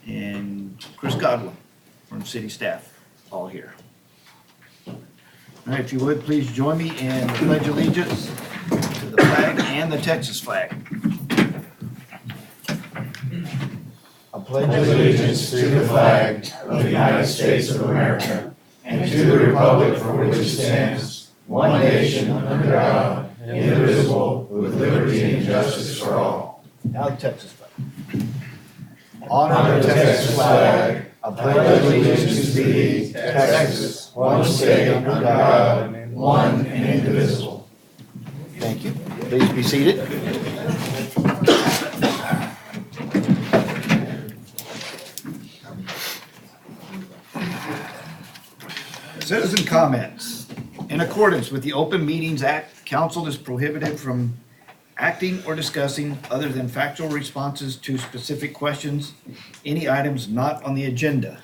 and Chris Godwin from city staff, all here. All right, if you would, please join me in the Pledge of Allegiance to the flag and the Texas flag. I pledge Allegiance to the flag of the United States of America and to the republic for which it stands, one nation under God, indivisible, with liberty and justice for all. Now the Texas flag. Honor the Texas flag. I pledge allegiance to thee, Texas, one state under God, one and indivisible. Thank you. Please be seated. Citizen comments. In accordance with the Open Meetings Act, council is prohibited from acting or discussing other than factual responses to specific questions, any items not on the agenda.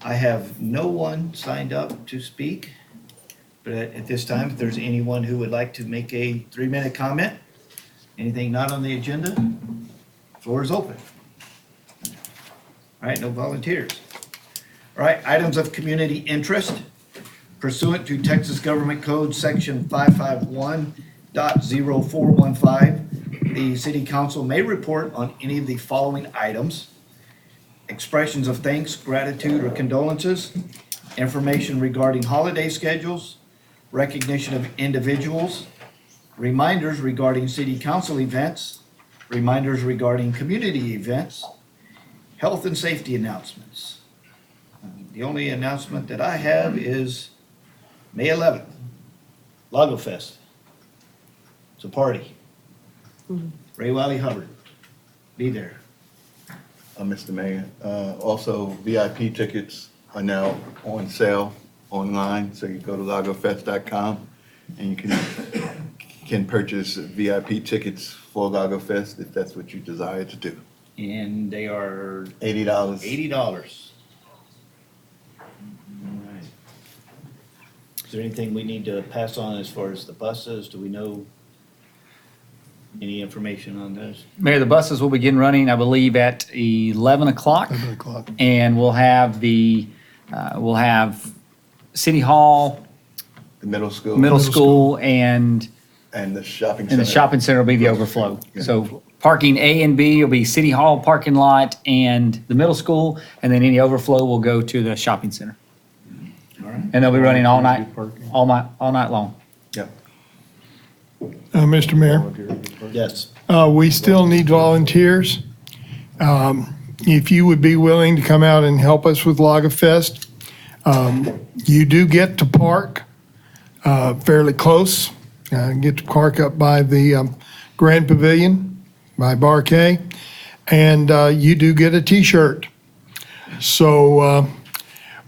I have no one signed up to speak, but at this time, if there's anyone who would like to make a 3-minute comment, anything not on the agenda, floor is open. All right, no volunteers. All right, items of community interest. Pursuant to Texas Government Code Section 551.0415, the city council may report on any of the following items: expressions of thanks, gratitude, or condolences, information regarding holiday schedules, recognition of individuals, reminders regarding city council events, reminders regarding community events, health and safety announcements. The only announcement that I have is May 11th, Lago Fest. It's a party. Ray Wiley Hubbard, be there. Mr. Mayor, also VIP tickets are now on sale online, so you go to lagofest.com and you can purchase VIP tickets for Lago Fest if that's what you desire to do. And they are $80. $80. Is there anything we need to pass on as far as the buses? Do we know any information on those? Mayor, the buses will begin running, I believe, at 11 o'clock. 11 o'clock. And we'll have City Hall, The middle school. Middle School, and And the shopping center. the shopping center will be the overflow. Yeah. So parking A and B will be City Hall parking lot and the middle school, and then any overflow will go to the shopping center. All right. And they'll be running all night long. Yep. Mr. Mayor, Yes. we still need volunteers. If you would be willing to come out and help us with Lago Fest, you do get to park fairly close. Get to park up by the Grand Pavilion by Bar K, and you do get a T-shirt. So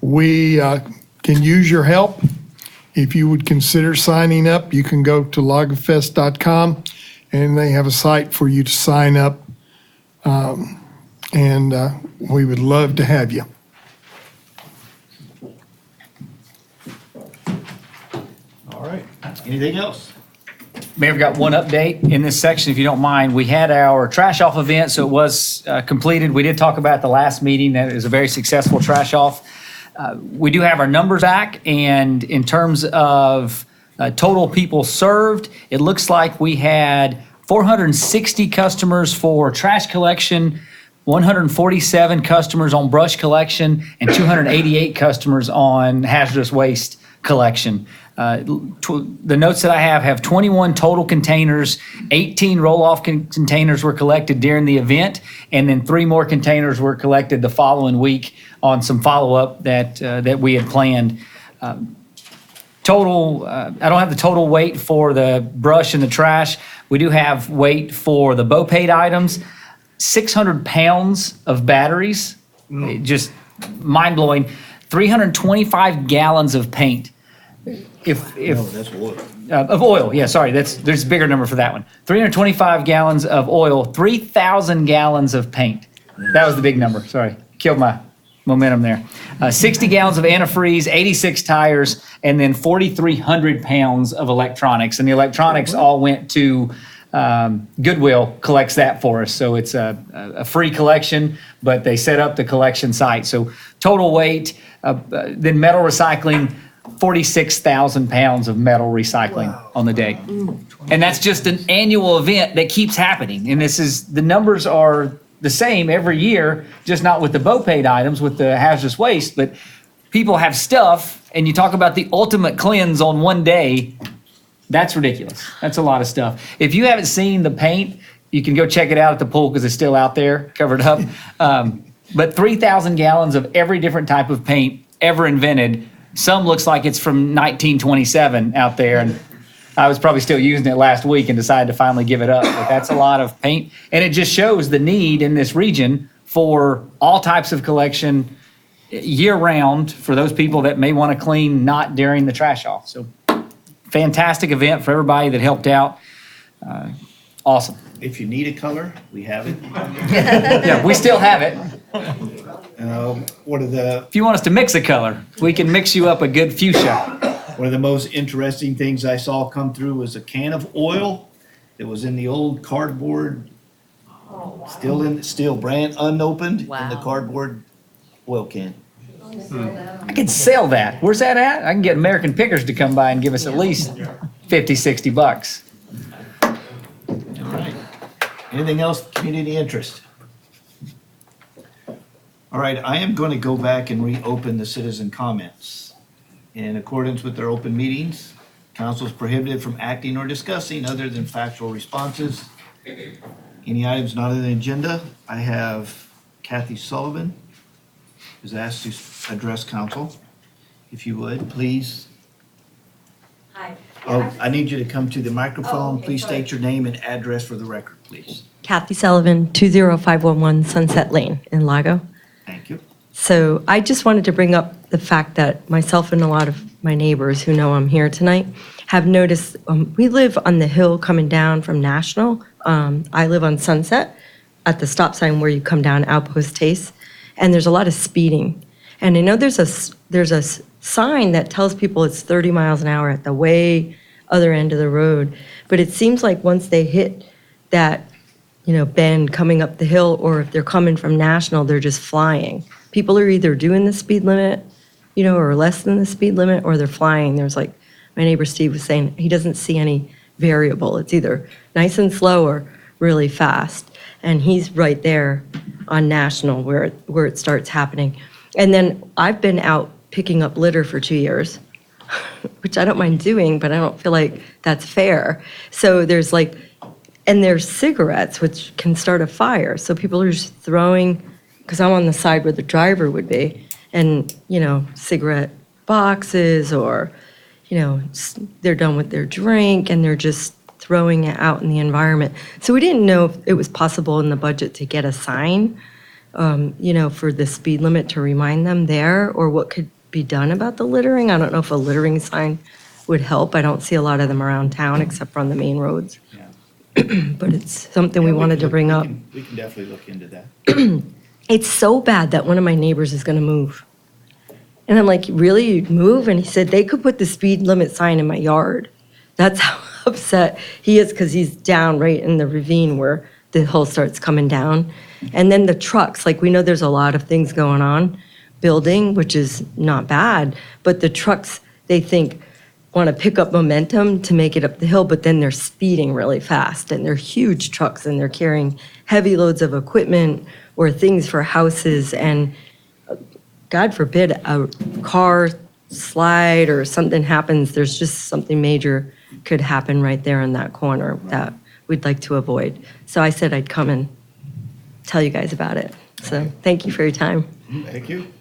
we can use your help. If you would consider signing up, you can go to lagofest.com, and they have a site for you to sign up. And we would love to have you. All right. Anything else? Mayor, I've got one update in this section, if you don't mind. We had our trash off event, so it was completed. We did talk about at the last meeting that it was a very successful trash off. We do have our numbers back, and in terms of total people served, it looks like we had 460 customers for trash collection, 147 customers on brush collection, and 288 customers on hazardous waste collection. The notes that I have 21 total containers, 18 roll-off containers were collected during the event, and then 3 more containers were collected the following week on some follow-up that we had planned. Total, I don't have the total weight for the brush and the trash. We do have weight for the BOPAID items, 600 pounds of batteries, just mind-blowing, 325 gallons of paint. If No, that's oil. of oil, yeah, sorry, there's a bigger number for that one. 325 gallons of oil, 3,000 gallons of paint. That was the big number, sorry, killed my momentum there. 60 gallons of antifreeze, 86 tires, and then 4,300 pounds of electronics. And the electronics all went to Goodwill collects that for us. So it's a free collection, but they set up the collection site. So total weight, then metal recycling, 46,000 pounds of metal recycling on the day. And that's just an annual event that keeps happening. And the numbers are the same every year, just not with the BOPAID items, with the hazardous waste, but people have stuff, and you talk about the ultimate cleanse on one day. That's ridiculous. That's a lot of stuff. If you haven't seen the paint, you can go check it out at the pool because it's still out there, covered up. But 3,000 gallons of every different type of paint ever invented. Some looks like it's from 1927 out there, and I was probably still using it last week and decided to finally give it up. But that's a lot of paint, and it just shows the need in this region for all types of collection year-round for those people that may want to clean not during the trash off. So fantastic event for everybody that helped out. Awesome. If you need a color, we have it. Yeah, we still have it. One of the If you want us to mix a color, we can mix you up a good fuchsia. One of the most interesting things I saw come through was a can of oil that was in the old cardboard, still brand unopened in the cardboard oil can. I could sell that. Where's that at? I can get American Pickers to come by and give us at least $50-$60. All right. Anything else, community interest? All right, I am going to go back and reopen the citizen comments. In accordance with their open meetings, council is prohibited from acting or discussing other than factual responses. Any items not on the agenda? I have Kathy Sullivan is asked to address council. If you would, please. Hi. Oh, I need you to come to the microphone. okay, Please sorry. state your name and address for the record, please. Kathy Sullivan, 20511 Sunset Lane in Lago. Thank you. So I just wanted to bring up the fact that myself and a lot of my neighbors who know I'm here tonight have noticed, we live on the hill coming down from National. I live on Sunset at the stop sign where you come down Outpost Taste, and there's a lot of speeding. And I know there's a sign that tells people it's 30 miles an hour at the way other end of the road. But it seems like once they hit that, bend coming up the hill, or if they're coming from National, they're just flying. People are either doing the speed limit, or less than the speed limit, or they're flying. There's my neighbor Steve was saying, he doesn't see any variable. It's either nice and slow or really fast. And he's right there on National where it starts happening. And then I've been out picking up litter for 2 years, which I don't mind doing, but I don't feel like that's fair. So there's cigarettes, which can start a fire. So people are just throwing, because I'm on the side where the driver would be, and, cigarette boxes, or, they're done with their drink and they're just throwing it out in the environment. So we didn't know if it was possible in the budget to get a sign, for the speed limit to remind them there, or what could be done about the littering. I don't know if a littering sign would help. I don't see a lot of them around town except for on the main roads. But it's something we wanted to bring up. We can definitely look into that. It's so bad that one of my neighbors is going to move. And I'm like, really, you'd move? And he said, they could put the speed limit sign in my yard. That's how upset he is, because he's down right in the ravine where the hill starts coming down. And then the trucks, we know there's a lot of things going on, building, which is not bad, but the trucks, they think, want to pick up momentum to make it up the hill, but then they're speeding really fast, and they're huge trucks, and they're carrying heavy loads of equipment or things for houses, and God forbid a car slide or something happens, there's just something major could happen right there in that corner that we'd like to avoid. So I said I'd come and tell you guys about it. So thank you for your time. Thank you.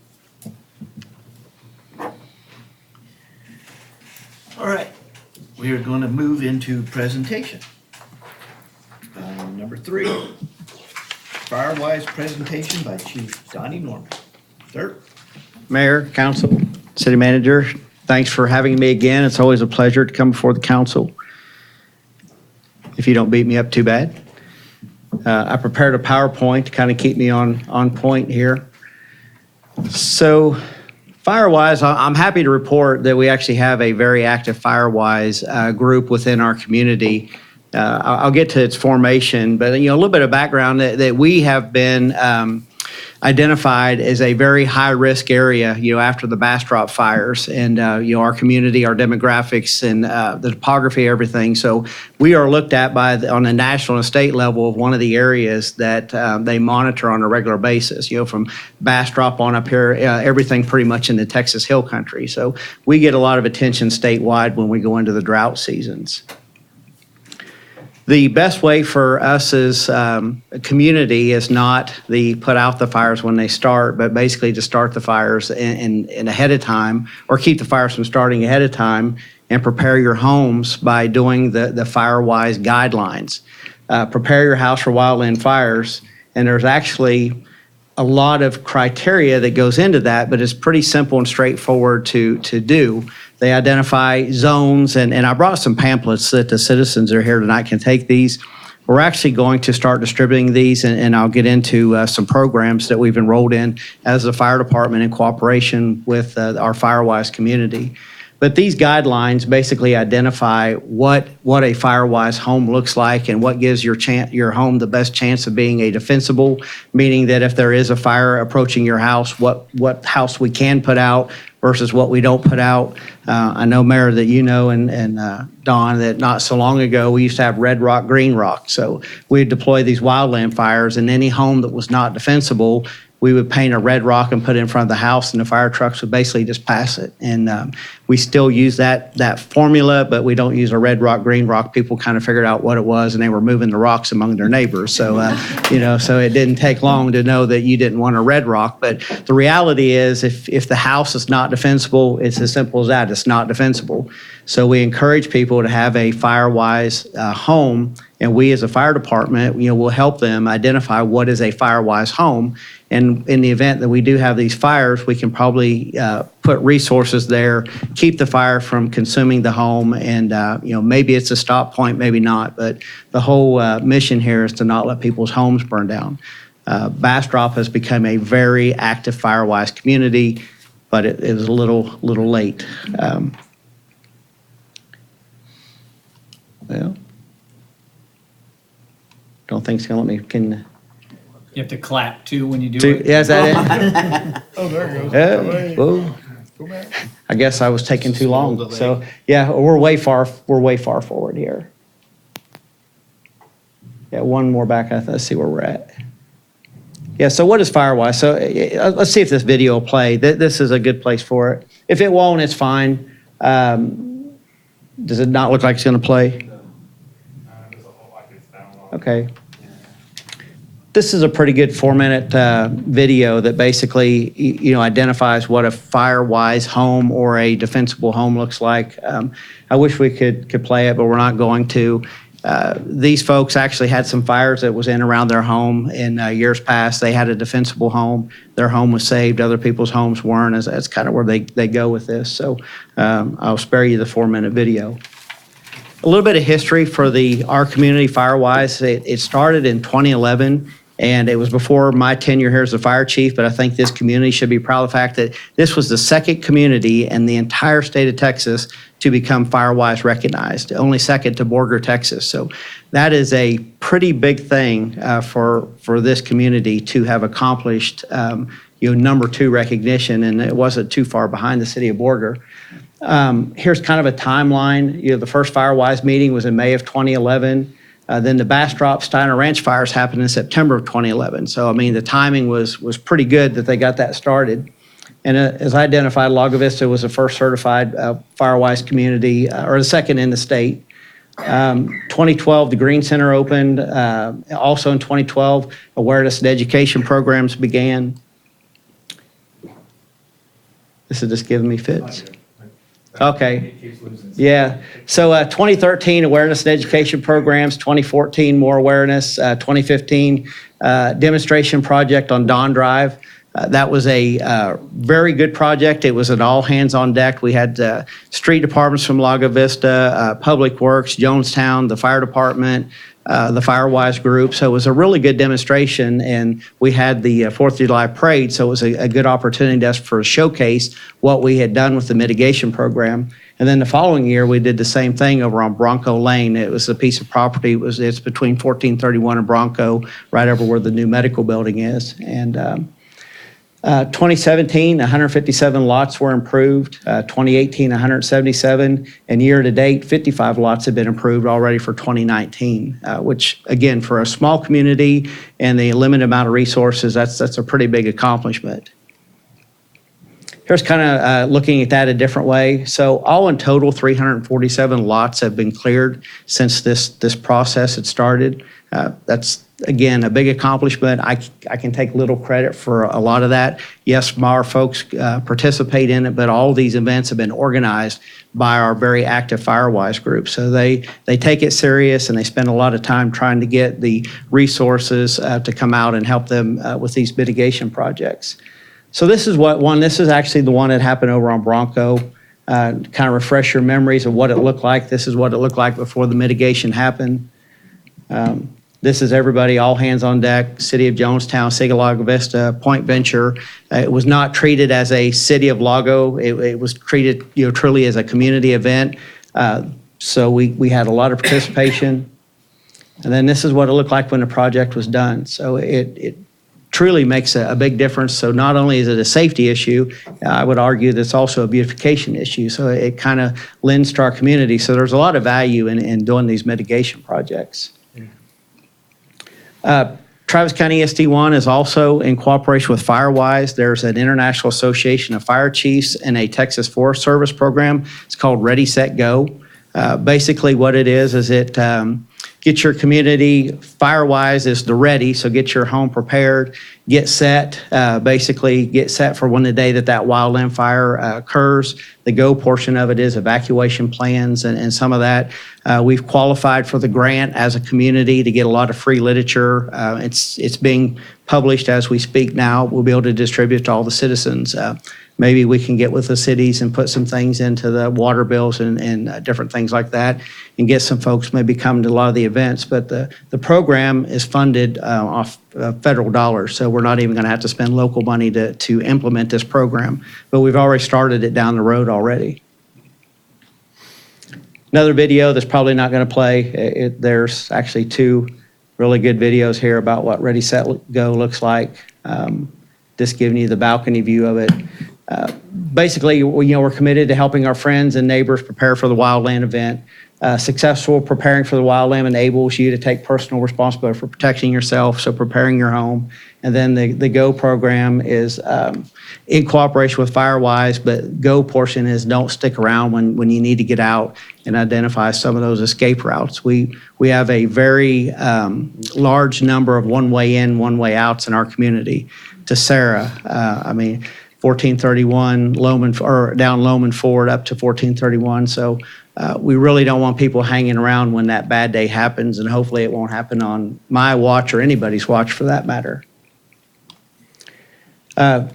All right, we are going to move into presentation. Number 3, Firewise presentation by Chief Donnie Norman. Sir? Mayor, council, city manager, thanks for having me again. It's always a pleasure to come before the council. If you don't beat me up too bad. I prepared a PowerPoint to kind of keep me on point here. So Firewise, I'm happy to report that we actually have a very active Firewise group within our community. I'll get to its formation, but a little bit of background that we have been identified as a very high-risk area, after the Bastrop fires, and our community, our demographics, and the topography, everything. So we are looked at on a national and state level of one of the areas that they monitor on a regular basis. From Bastrop on up here, everything pretty much in the Texas Hill Country. So we get a lot of attention statewide when we go into the drought seasons. The best way for us as a community is not the put out the fires when they start, but basically to start the fires in ahead of time, or keep the fires from starting ahead of time, and prepare your homes by doing the FireWise guidelines. Prepare your house for wildland fires, and there's actually a lot of criteria that goes into that, but it's pretty simple and straightforward to do. They identify zones, and I brought some pamphlets that the citizens that are here tonight can take these. We're actually going to start distributing these, and I'll get into some programs that we've enrolled in as a fire department in cooperation with our FireWise community. But these guidelines basically identify what a FireWise home looks like and what gives your home the best chance of being a defensible, meaning that if there is a fire approaching your house, what house we can put out versus what we don't put out. I know, Mayor, that and Don, that not so long ago we used to have red rock, green rock. So we'd deploy these wildland fires, and any home that was not defensible, we would paint a red rock and put it in front of the house, and the fire trucks would basically just pass it. And we still use that formula, but we don't use a red rock, green rock. People kind of figured out what it was, and they were moving the rocks among their neighbors. So, so it didn't take long to know that you didn't want a red rock. But the reality is, if the house is not defensible, it's as simple as that. It's not defensible. So we encourage people to have a FireWise home, and we as a fire department, will help them identify what is a FireWise home. And in the event that we do have these fires, we can probably put resources there, keep the fire from consuming the home, and maybe it's a stop point, maybe not. But the whole mission here is to not let people's homes burn down. Bastrop has become a very active FireWise community, but it was a little late. Well, don't think it's gonna let me. Can You have to clap too when you do it. yeah, is that it? Oh, there it goes. Whoa. Go back. I guess I was taking too long. So yeah, we're way far forward here. Yeah, one more back. Let's see where we're at. Yeah, so what is FireWise? So let's see if this video will play. This is a good place for it. If it won't, it's fine. Does it not look like it's going to play? Okay. This is a pretty good 4-minute video that basically, identifies what a FireWise home or a defensible home looks like. I wish we could play it, but we're not going to. These folks actually had some fires that was in around their home in years past. They had a defensible home. Their home was saved. Other people's homes weren't. That's kind of where they go with this. So I'll spare you the 4-minute video. A little bit of history for our community, FireWise. It started in 2011. And it was before my tenure here as the fire chief, but I think this community should be proud of the fact that this was the second community in the entire state of Texas to become FireWise recognized, only second to Borger, Texas. So that is a pretty big thing for this community to have accomplished, number 2 recognition, and it wasn't too far behind the city of Borger. Here's kind of a timeline. The first FireWise meeting was in May of 2011. Then the Bastrop Steiner Ranch fires happened in September of 2011. So, the timing was pretty good that they got that started. And as I identified, Lago Vista was the first certified FireWise community, or the second in the state. 2012, the Green Center opened. Also in 2012, awareness and education programs began. This is just giving me fits. Okay. Yeah. So 2013, awareness and education programs. 2014, more awareness. 2015, demonstration project on Dawn Drive. That was a very good project. It was an all hands on deck. We had street departments from Lago Vista, Public Works, Jonestown, the fire department, the Firewise group. So it was a really good demonstration, and we had the 4th of July parade, so it was a good opportunity just for a showcase what we had done with the mitigation program. And then the following year, we did the same thing over on Bronco Lane. It was a piece of property. It's between 1431 and Bronco, right over where the new medical building is. And 2017, 157 lots were improved. 2018, 177. And year-to-date, 55 lots have been improved already for 2019, which, again, for a small community and the limited amount of resources, that's a pretty big accomplishment. Here's kind of looking at that a different way. So all in total, 347 lots have been cleared since this process had started. That's, again, a big accomplishment. I can take little credit for a lot of that. Yes, our folks participate in it, but all these events have been organized by our very active Firewise group. So they take it serious, and they spend a lot of time trying to get the resources to come out and help them with these mitigation projects. So this is actually the one that happened over on Bronco. Kind of refresh your memories of what it looked like. This is what it looked like before the mitigation happened. This is everybody, all hands on deck, City of Jonestown, City of Lago Vista, Point Venture. It was not treated as a City of Lago. It was treated, truly as a community event. So we had a lot of participation. And then this is what it looked like when the project was done. So it truly makes a big difference. So not only is it a safety issue, I would argue that it's also a beautification issue. So it kind of lends to our community. So there's a lot of value in doing these mitigation projects. Travis County ESD1 is also in cooperation with Firewise. There's an International Association of Fire Chiefs and a Texas Forest Service program. It's called Ready, Set, Go. Basically what it is it get your community, Firewise is the ready, so get your home prepared, get set, basically get set for when the day that wildland fire occurs. The go portion of it is evacuation plans and some of that. We've qualified for the grant as a community to get a lot of free literature. It's being published as we speak now. We'll be able to distribute to all the citizens. Maybe we can get with the cities and put some things into the water bills and different things like that, and get some folks maybe come to a lot of the events. But the program is funded off federal dollars, so we're not even going to have to spend local money to implement this program. But we've already started it down the road already. Another video that's probably not going to play. There's actually two really good videos here about what Ready, Set, Go looks like. Just giving you the balcony view of it. Basically, we're committed to helping our friends and neighbors prepare for the wildland event. Successful preparing for the wildland enables you to take personal responsibility for protecting yourself, so preparing your home. And then the GO program is in cooperation with Firewise, but GO portion is don't stick around when you need to get out and identify some of those escape routes. We have a very large number of one-way in, one-way outs in our community. To Sarah, 1431 down Loman Ford up to 1431. So we really don't want people hanging around when that bad day happens, and hopefully it won't happen on my watch or anybody's watch for that matter. So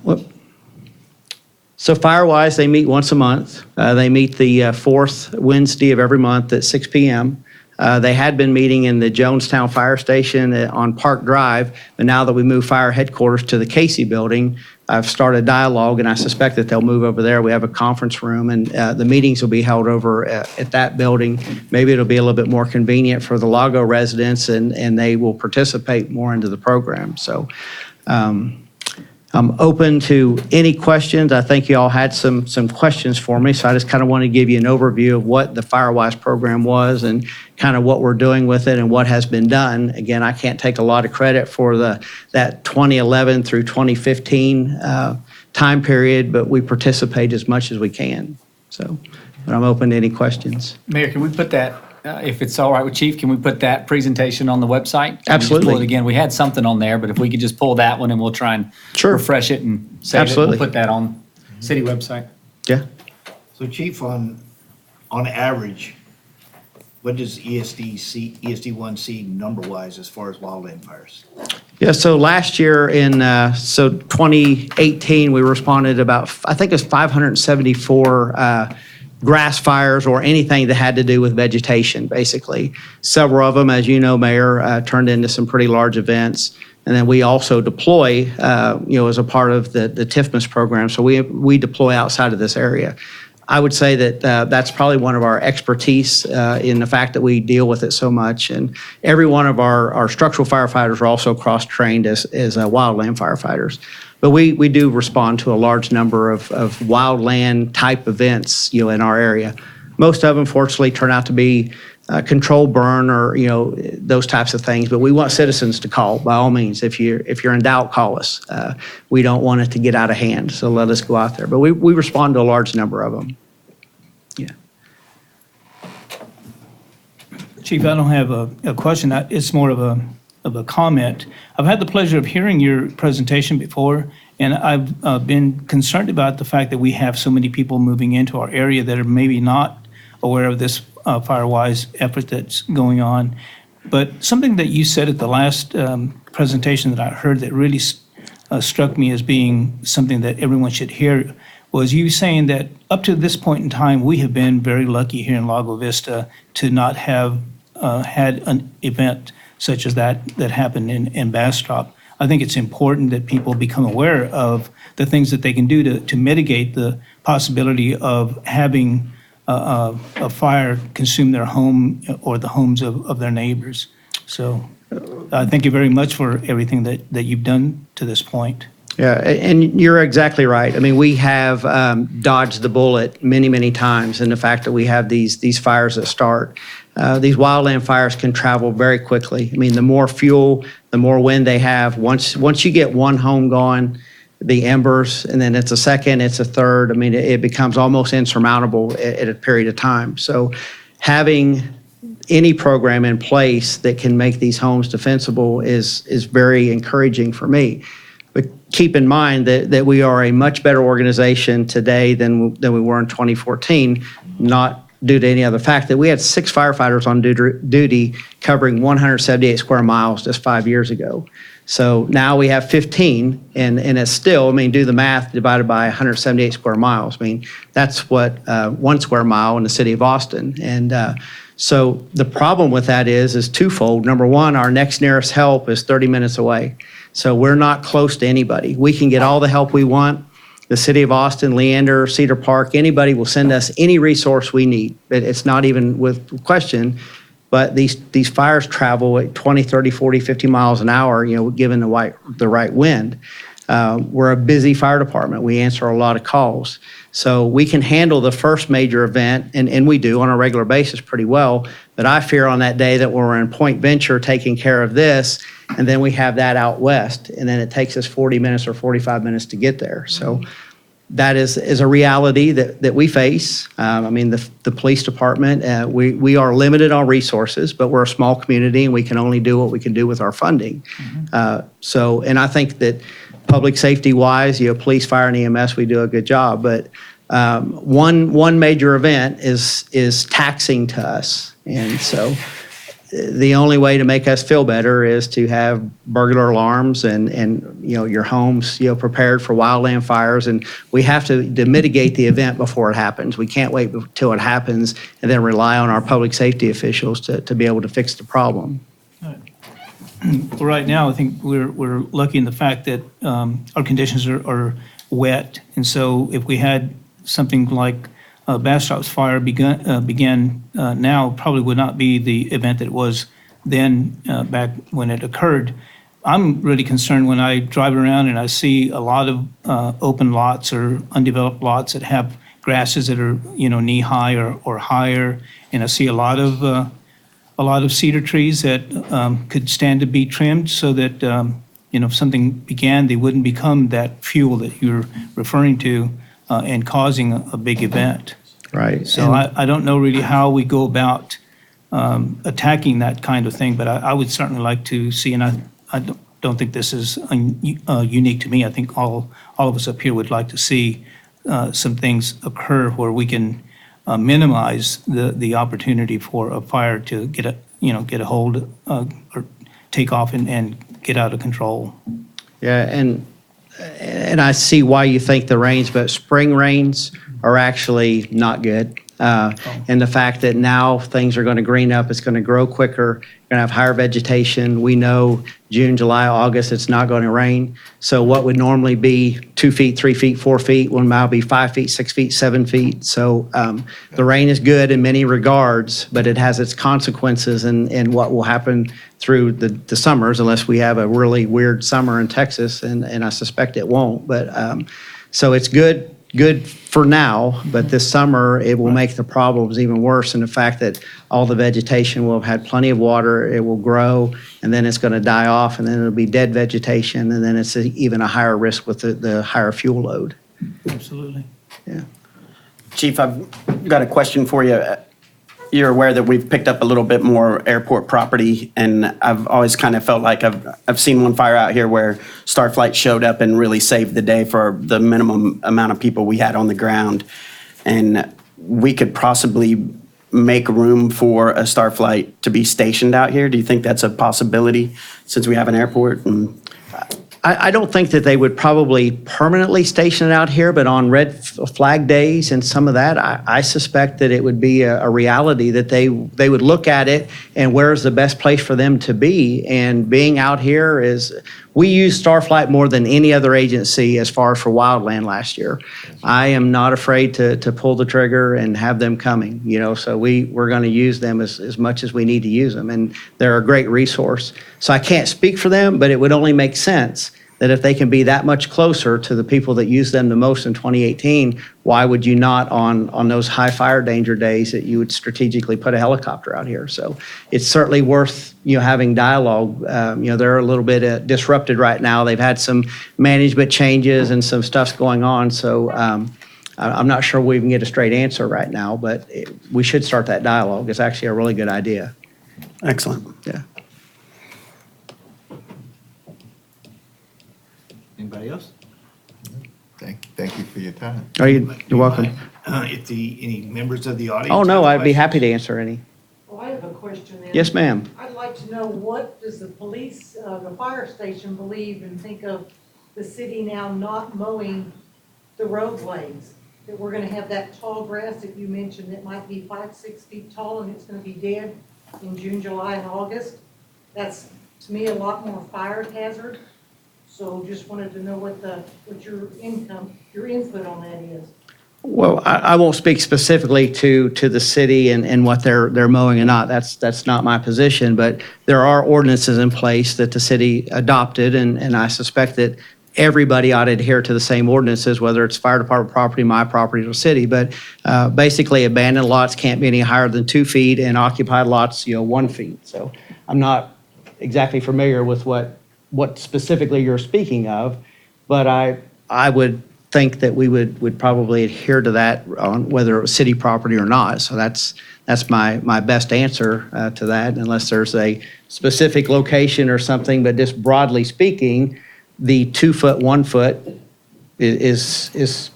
Firewise, they meet once a month. They meet the fourth Wednesday of every month at 6 p.m. They had been meeting in the Jonestown Fire Station on Park Drive, but now that we moved fire headquarters to the Casey building, I've started dialogue, and I suspect that they'll move over there. We have a conference room, and the meetings will be held over at that building. Maybe it'll be a little bit more convenient for the Lago residents, and they will participate more into the program. So I'm open to any questions. I think you all had some questions for me, so I just kind of want to give you an overview of what the Firewise program was and kind of what we're doing with it and what has been done. Again, I can't take a lot of credit for that 2011 through 2015 time period, but we participate as much as we can. So, but I'm open to any questions. Mayor, can we put that, if it's all right with Chief, can we put that presentation on the website? Can we just Absolutely. pull it again? We had something on there, but if we could just pull that one and we'll try and Sure. refresh it and save Absolutely. it. We'll put that on city website. Yeah. So Chief, on average, what does ESD1 see number-wise as far as wildland fires? Yeah, so last year in 2018, we responded about, I think it was 574 grass fires or anything that had to do with vegetation, basically. Several of them, as you know, Mayor, turned into some pretty large events. And then we also deploy, as a part of the TIFMAS program. So we deploy outside of this area. I would say that that's probably one of our expertise in the fact that we deal with it so much. And every one of our structural firefighters are also cross-trained as wildland firefighters. But we do respond to a large number of wildland type events, in our area. Most of them, fortunately, turn out to be controlled burn or, those types of things. But we want citizens to call, by all means. If you're in doubt, call us. We don't want it to get out of hand, so let us go out there. But we respond to a large number of them. Yeah. Chief, I don't have a question. It's more of a comment. I've had the pleasure of hearing your presentation before, and I've been concerned about the fact that we have so many people moving into our area that are maybe not aware of this Firewise effort that's going on. But something that you said at the last presentation that I heard that really struck me as being something that everyone should hear was you saying that up to this point in time, we have been very lucky here in Lago Vista to not have had an event such as that happened in Bastrop. I think it's important that people become aware of the things that they can do to mitigate the possibility of having a fire consume their home or the homes of their neighbors. So thank you very much for everything that you've done to this point. Yeah, and you're exactly right. I mean, we have dodged the bullet many, many times in the fact that we have these fires that start. These wildland fires can travel very quickly. I mean, the more fuel, the more wind they have. Once you get one home gone, the embers, and then it's a second, it's a third. I mean, it becomes almost insurmountable at a period of time. So having any program in place that can make these homes defensible is very encouraging for me. But keep in mind that we are a much better organization today than we were in 2014, not due to any other fact that we had 6 firefighters on duty covering 178 square miles just 5 years ago. So now we have 15, and it's still, I mean, do the math, divided by 178 square miles. I mean, that's what 1 square mile in the city of Austin. And so the problem with that is twofold. Number one, our next nearest help is 30 minutes away. So we're not close to anybody. We can get all the help we want. The city of Austin, Leander, Cedar Park, anybody will send us any resource we need. It's not even with question. But these fires travel at 20, 30, 40, 50 miles an hour, given the right wind. We're a busy fire department. We answer a lot of calls. So we can handle the first major event, and we do on a regular basis pretty well. But I fear on that day that we're in Point Venture taking care of this, and then we have that out west, and then it takes us 40 minutes or 45 minutes to get there. So that is a reality that we face. I mean, the police department, we are limited on resources, but we're a small community and we can only do what we can do with our funding. And I think that public safety wise, police, fire, and EMS, we do a good job. But one major event is taxing to us. And so the only way to make us feel better is to have burglar alarms and your homes prepared for wildland fires, and we have to mitigate the event before it happens. We can't wait till it happens and then rely on our public safety officials to be able to fix the problem. Well, right now, I think we're lucky in the fact that our conditions are wet, and so if we had something like Bastrop's fire began now, probably would not be the event that it was then back when it occurred. I'm really concerned when I drive around and I see a lot of open lots or undeveloped lots that have grasses that are knee high or higher, and I see a lot of cedar trees that could stand to be trimmed so that if something began, they wouldn't become that fuel that you're referring to and causing a big event. Right. So I don't know really how we go about attacking that kind of thing, but I would certainly like to see, and I don't think this is unique to me. I think all of us up here would like to see some things occur where we can minimize the opportunity for a fire to get a hold or take off and get out of control. Yeah, and I see why you think the rains, but spring rains are actually not good. And the fact that now things are going to green up, it's going to grow quicker, going to have higher vegetation. We know June, July, August, it's not going to rain. So what would normally be 2 feet, 3 feet, 4 feet will now be 5 feet, 6 feet, 7 feet. So the rain is good in many regards, but it has its consequences in what will happen through the summers, unless we have a really weird summer in Texas, and I suspect it won't. But so it's good for now, but this summer it will make the problems even worse in the fact that all the vegetation will have had plenty of water, it will grow, and then it's going to die off, and then it'll be dead vegetation, and then it's even a higher risk with the higher fuel load. Absolutely. Yeah. Chief, I've got a question for you. You're aware that we've picked up a little bit more airport property, and I've always kind of felt like I've seen one fire out here where Starflight showed up and really saved the day for the minimum amount of people we had on the ground. And we could possibly make room for a Starflight to be stationed out here. Do you think that's a possibility since we have an airport? And I don't think that they would probably permanently station it out here, but on red flag days and some of that, I suspect that it would be a reality that they would look at it and where's the best place for them to be. And being out here we use Starflight more than any other agency as far as for wildland last year. I am not afraid to pull the trigger and have them coming, so we're going to use them as much as we need to use them. And they're a great resource. So I can't speak for them, but it would only make sense that if they can be that much closer to the people that use them the most in 2018, why would you not on those high fire danger days that you would strategically put a helicopter out here? So it's certainly worth having dialogue. They're a little bit disrupted right now. They've had some management changes and some stuff's going on. So I'm not sure we can get a straight answer right now, but we should start that dialogue. It's actually a really good idea. excellent. Yeah. Anybody else? Thank you for your time. You're welcome. If any members of the audience. Oh, no, have I'd be questions? happy to answer any. Well, I have a question then. Yes, ma'am. I'd like to know, what does the police, the fire station believe and think of the city now not mowing the roadways? That we're gonna have that tall grass that you mentioned that might be 5, 6 feet tall and it's gonna be dead in June, July, and August? That's, to me, a lot more fire hazard. So just wanted to know what your input on that is. Well, I won't speak specifically to the city and what they're mowing and not. That's not my position, but there are ordinances in place that the city adopted, and I suspect that everybody ought to adhere to the same ordinances, whether it's fire department property, my property, or city. But basically, abandoned lots can't be any higher than 2 feet, and occupied lots, 1 feet. So I'm not exactly familiar with what specifically you're speaking of, but I would think that we would probably adhere to that on whether it was city property or not. So that's my best answer to that, unless there's a specific location or something. But just broadly speaking, the 2 foot, 1 foot is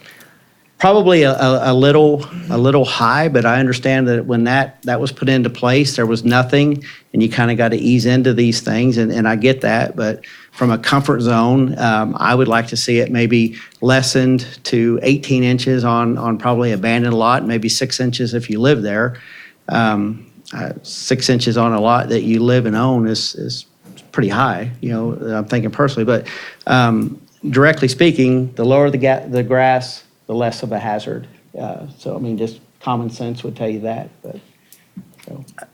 probably a little high, but I understand that when that was put into place, there was nothing, and you kind of got to ease into these things, and I get that. But from a comfort zone, I would like to see it maybe lessened to 18 inches on probably abandoned lot, maybe 6 inches if you live there. 6 inches on a lot that you live and own is pretty high, I'm thinking personally. But directly speaking, the lower the grass, the less of a hazard. So, I mean, just common sense would tell you that. But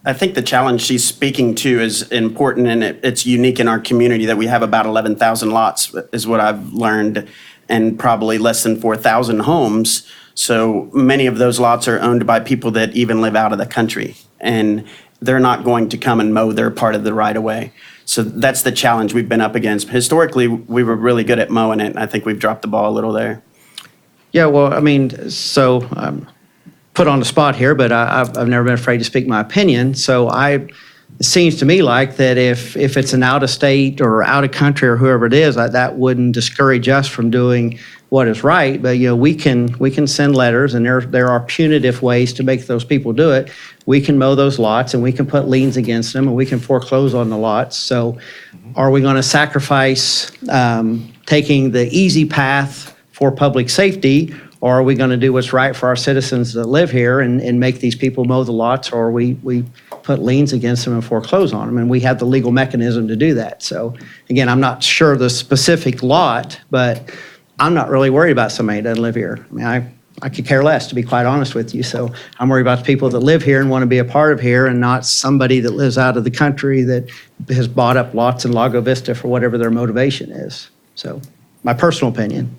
I think the challenge she's speaking to is important, and it's unique in our community that we have about 11,000 lots, is what I've learned, and probably less than 4,000 homes. So many of those lots are owned by people that even live out of the country, and they're not going to come and mow their part of the right-of-way. So that's the challenge we've been up against. Historically, we were really good at mowing it, and I think we've dropped the ball a little there. yeah, well, I mean, so put on the spot here, but I've never been afraid to speak my opinion. So it seems to me like that if it's an out of state or out of country or whoever it is, that wouldn't discourage us from doing what is right. But we can send letters, and there are punitive ways to make those people do it. We can mow those lots, and we can put liens against them, and we can foreclose on the lots. So are we going to sacrifice taking the easy path for public safety, Or are we going to do what's right for our citizens that live here and make these people mow the lots, or we put liens against them and foreclose on them? And we have the legal mechanism to do that. So again, I'm not sure the specific lot, but I'm not really worried about somebody that doesn't live here. I mean, I could care less, to be quite honest with you. So I'm worried about the people that live here and want to be a part of here, and not somebody that lives out of the country that has bought up lots in Lago Vista for whatever their motivation is. So my personal opinion.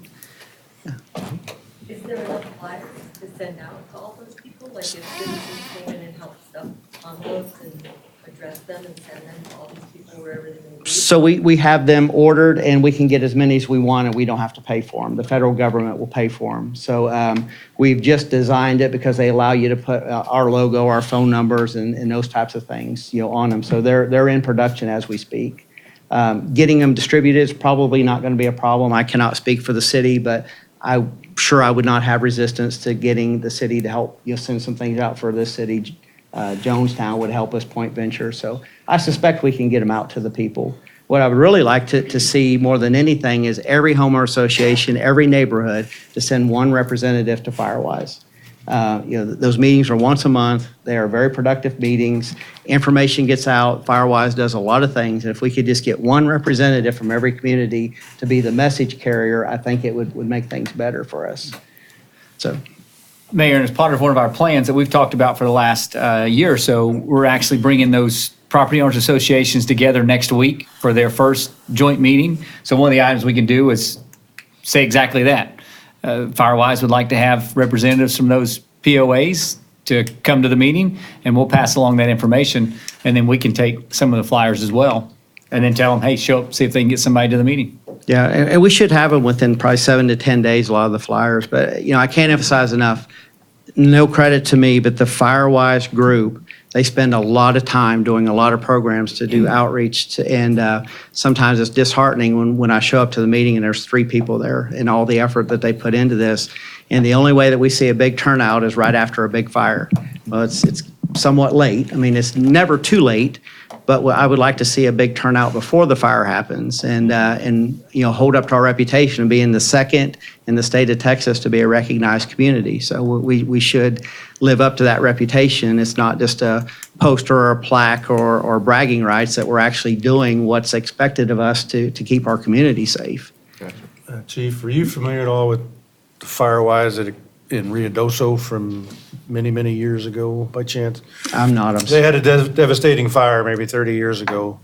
Is there enough flyers to send out to all those people? Like if citizens came in and helped stuff envelopes and address them and send them to all these people wherever they may be? So we have them ordered, and we can get as many as we want, and we don't have to pay for them. The federal government will pay for them. So we've just designed it because they allow you to put our logo, our phone numbers, and those types of things, on them. So they're in production as we speak. Getting them distributed is probably not going to be a problem. I cannot speak for the city, but I'm sure I would not have resistance to getting the city to help send some things out for this city. Jonestown would help us, Point Venture. So I suspect we can get them out to the people. What I would really like to see more than anything is every homeowner association, every neighborhood, to send one representative to Firewise. Those meetings are once a month. They are very productive meetings. Information gets out. Firewise does a lot of things. And if we could just get one representative from every community to be the message carrier, I think it would make things better for us. So. Mayor, and as part of one of our plans that we've talked about for the last year or so, we're actually bringing those property owners associations together next week for their first joint meeting. So one of the items we can do is say exactly that. Firewise would like to have representatives from those POAs to come to the meeting, and we'll pass along that information, and then we can take some of the flyers as well, and then tell them, hey, show up, see if they can get somebody to the meeting. Yeah, and we should have them within probably 7 to 10 days, a lot of the flyers. But, I can't emphasize enough, no credit to me, but the Firewise group, they spend a lot of time doing a lot of programs to do outreach. And sometimes it's disheartening when I show up to the meeting and there's 3 people there, and all the effort that they put into this. And the only way that we see a big turnout is right after a big fire. Well, it's somewhat late. I mean, it's never too late. But I would like to see a big turnout before the fire happens, and hold up to our reputation of being the second in the state of Texas to be a recognized community. So we should live up to that reputation. It's not just a poster or a plaque or bragging rights, that we're actually doing what's expected of us to keep our community safe. Chief, are you familiar at all with the Firewise in Ruidoso from many, many years ago, by chance? I'm not. They had a devastating fire maybe 30 years ago.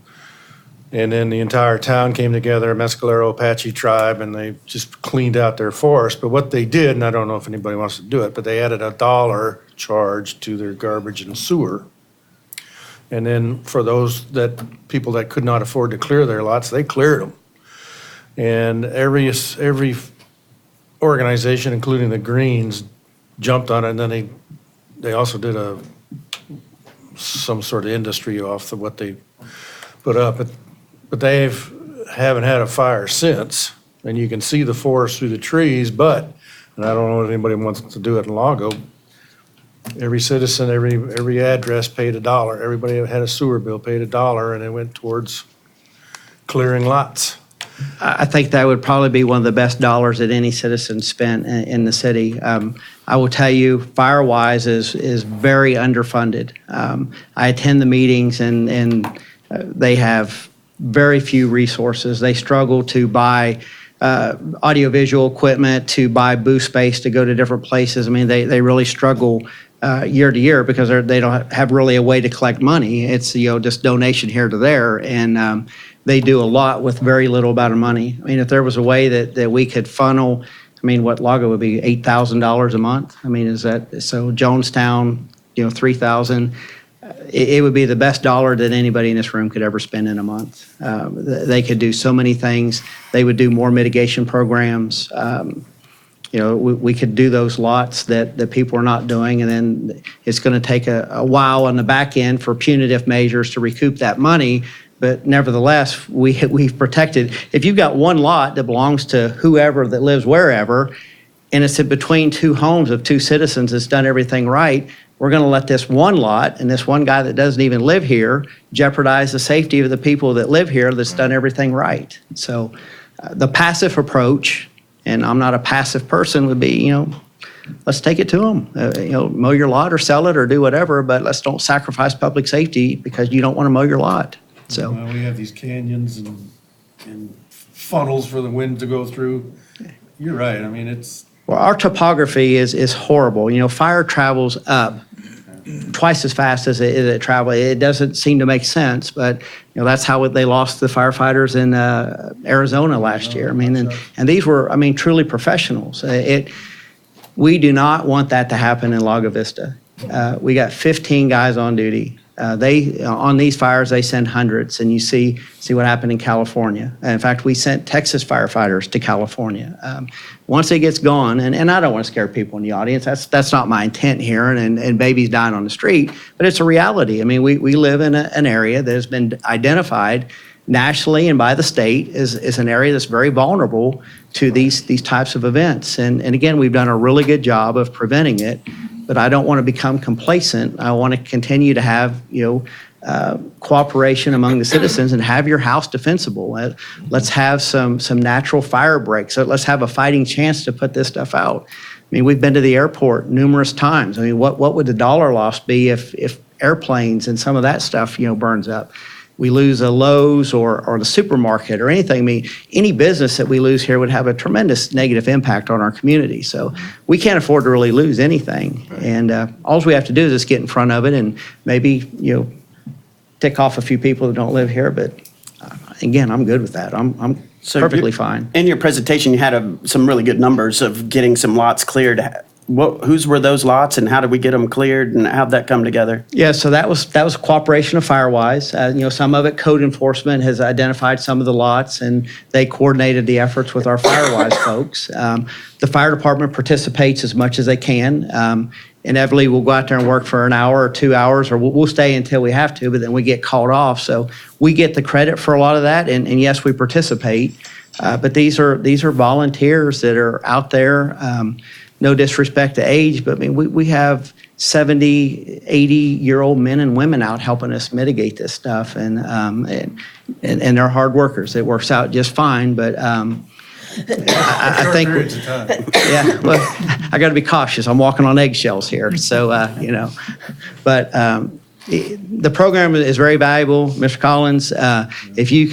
And then the entire town came together, Mescalero Apache tribe, and they just cleaned out their forest. But what they did, and I don't know if anybody wants to do it, but they added $1 charge to their garbage and sewer. And then for those people that could not afford to clear their lots, they cleared them. And every organization, including the Greens, jumped on it, and then they also did some sort of industry off of what they put up, but they haven't had a fire since, and you can see the forest through the trees. But, and I don't know if anybody wants to do it in Lago, every citizen, every address paid $1. Everybody that had a sewer bill paid $1, and it went towards clearing lots. I think that would probably be one of the best dollars that any citizen spent in the city. I will tell you, Firewise is very underfunded. I attend the meetings, and they have very few resources. They struggle to buy audiovisual equipment, to buy booth space, to go to different places. I mean, they really struggle year to year because they don't have really a way to collect money. It's just donation here to there, and they do a lot with very little amount of money. I mean, if there was a way that we could funnel, what Lago would be $8,000 a month. Is that so? Jonestown, $3,000. It would be the best dollar that anybody in this room could ever spend in a month. They could do so many things. They would do more mitigation programs. We could do those lots that people are not doing, and then it's going to take a while on the back end for punitive measures to recoup that money. But nevertheless, we've protected. If you've got one lot that belongs to whoever that lives wherever, and it's in between 2 homes of 2 citizens that's done everything right, we're going to let this one lot and this one guy that doesn't even live here jeopardize the safety of the people that live here that's done everything right. So the passive approach, and I'm not a passive person, would be, let's take it to them. Mow your lot or sell it or do whatever, but let's don't sacrifice public safety because you don't want to mow your lot. So, Well, we have these canyons and funnels for the wind to go through. You're right, I mean, it's, well, our topography is horrible. Fire travels up twice as fast as it travels. It doesn't seem to make sense, but that's how they lost the firefighters in Arizona last year. I mean, and these were, truly professionals. We do not want that to happen in Lago Vista. We got 15 guys on duty. On these fires, they send hundreds, and you see what happened in California. In fact, we sent Texas firefighters to California. Once it gets gone, and I don't want to scare people in the audience, that's not my intent here, and babies dying on the street, but it's a reality. I mean, we live in an area that has been identified nationally and by the state is an area that's very vulnerable to these types of events. And again, we've done a really good job of preventing it, but I don't want to become complacent. I want to continue to have, cooperation among the citizens and have your house defensible. Let's have some natural fire breaks. Let's have a fighting chance to put this stuff out. I mean, we've been to the airport numerous times. I mean, what would the dollar loss be if airplanes and some of that stuff, burns up? We lose a Lowe's or the supermarket or anything. I mean, any business that we lose here would have a tremendous negative impact on our community. So we can't afford to really lose anything. And all we have to do is just get in front of it and maybe, tick off a few people that don't live here. But again, I'm good with that. I'm So perfectly you- fine. In your presentation, you had some really good numbers of getting some lots cleared. Whose were those lots and how did we get them cleared and how'd that come together? Yeah, so that was cooperation of Firewise. Some of it code enforcement has identified some of the lots and they coordinated the efforts with our Firewise folks. The fire department participates as much as they can. Inevitably, we'll go out there and work for an hour or 2 hours, or we'll stay until we have to, but then we get called off. So we get the credit for a lot of that, and yes, we participate. But these are volunteers that are out there. No disrespect to age, but I mean, we have 70, 80-year-old men and women out helping us mitigate this stuff, and they're hard workers. It works out just fine, but I think, periods of time. yeah, well, I got to be cautious. I'm walking on eggshells here, so, but the program is very valuable, Mr. Collins. If you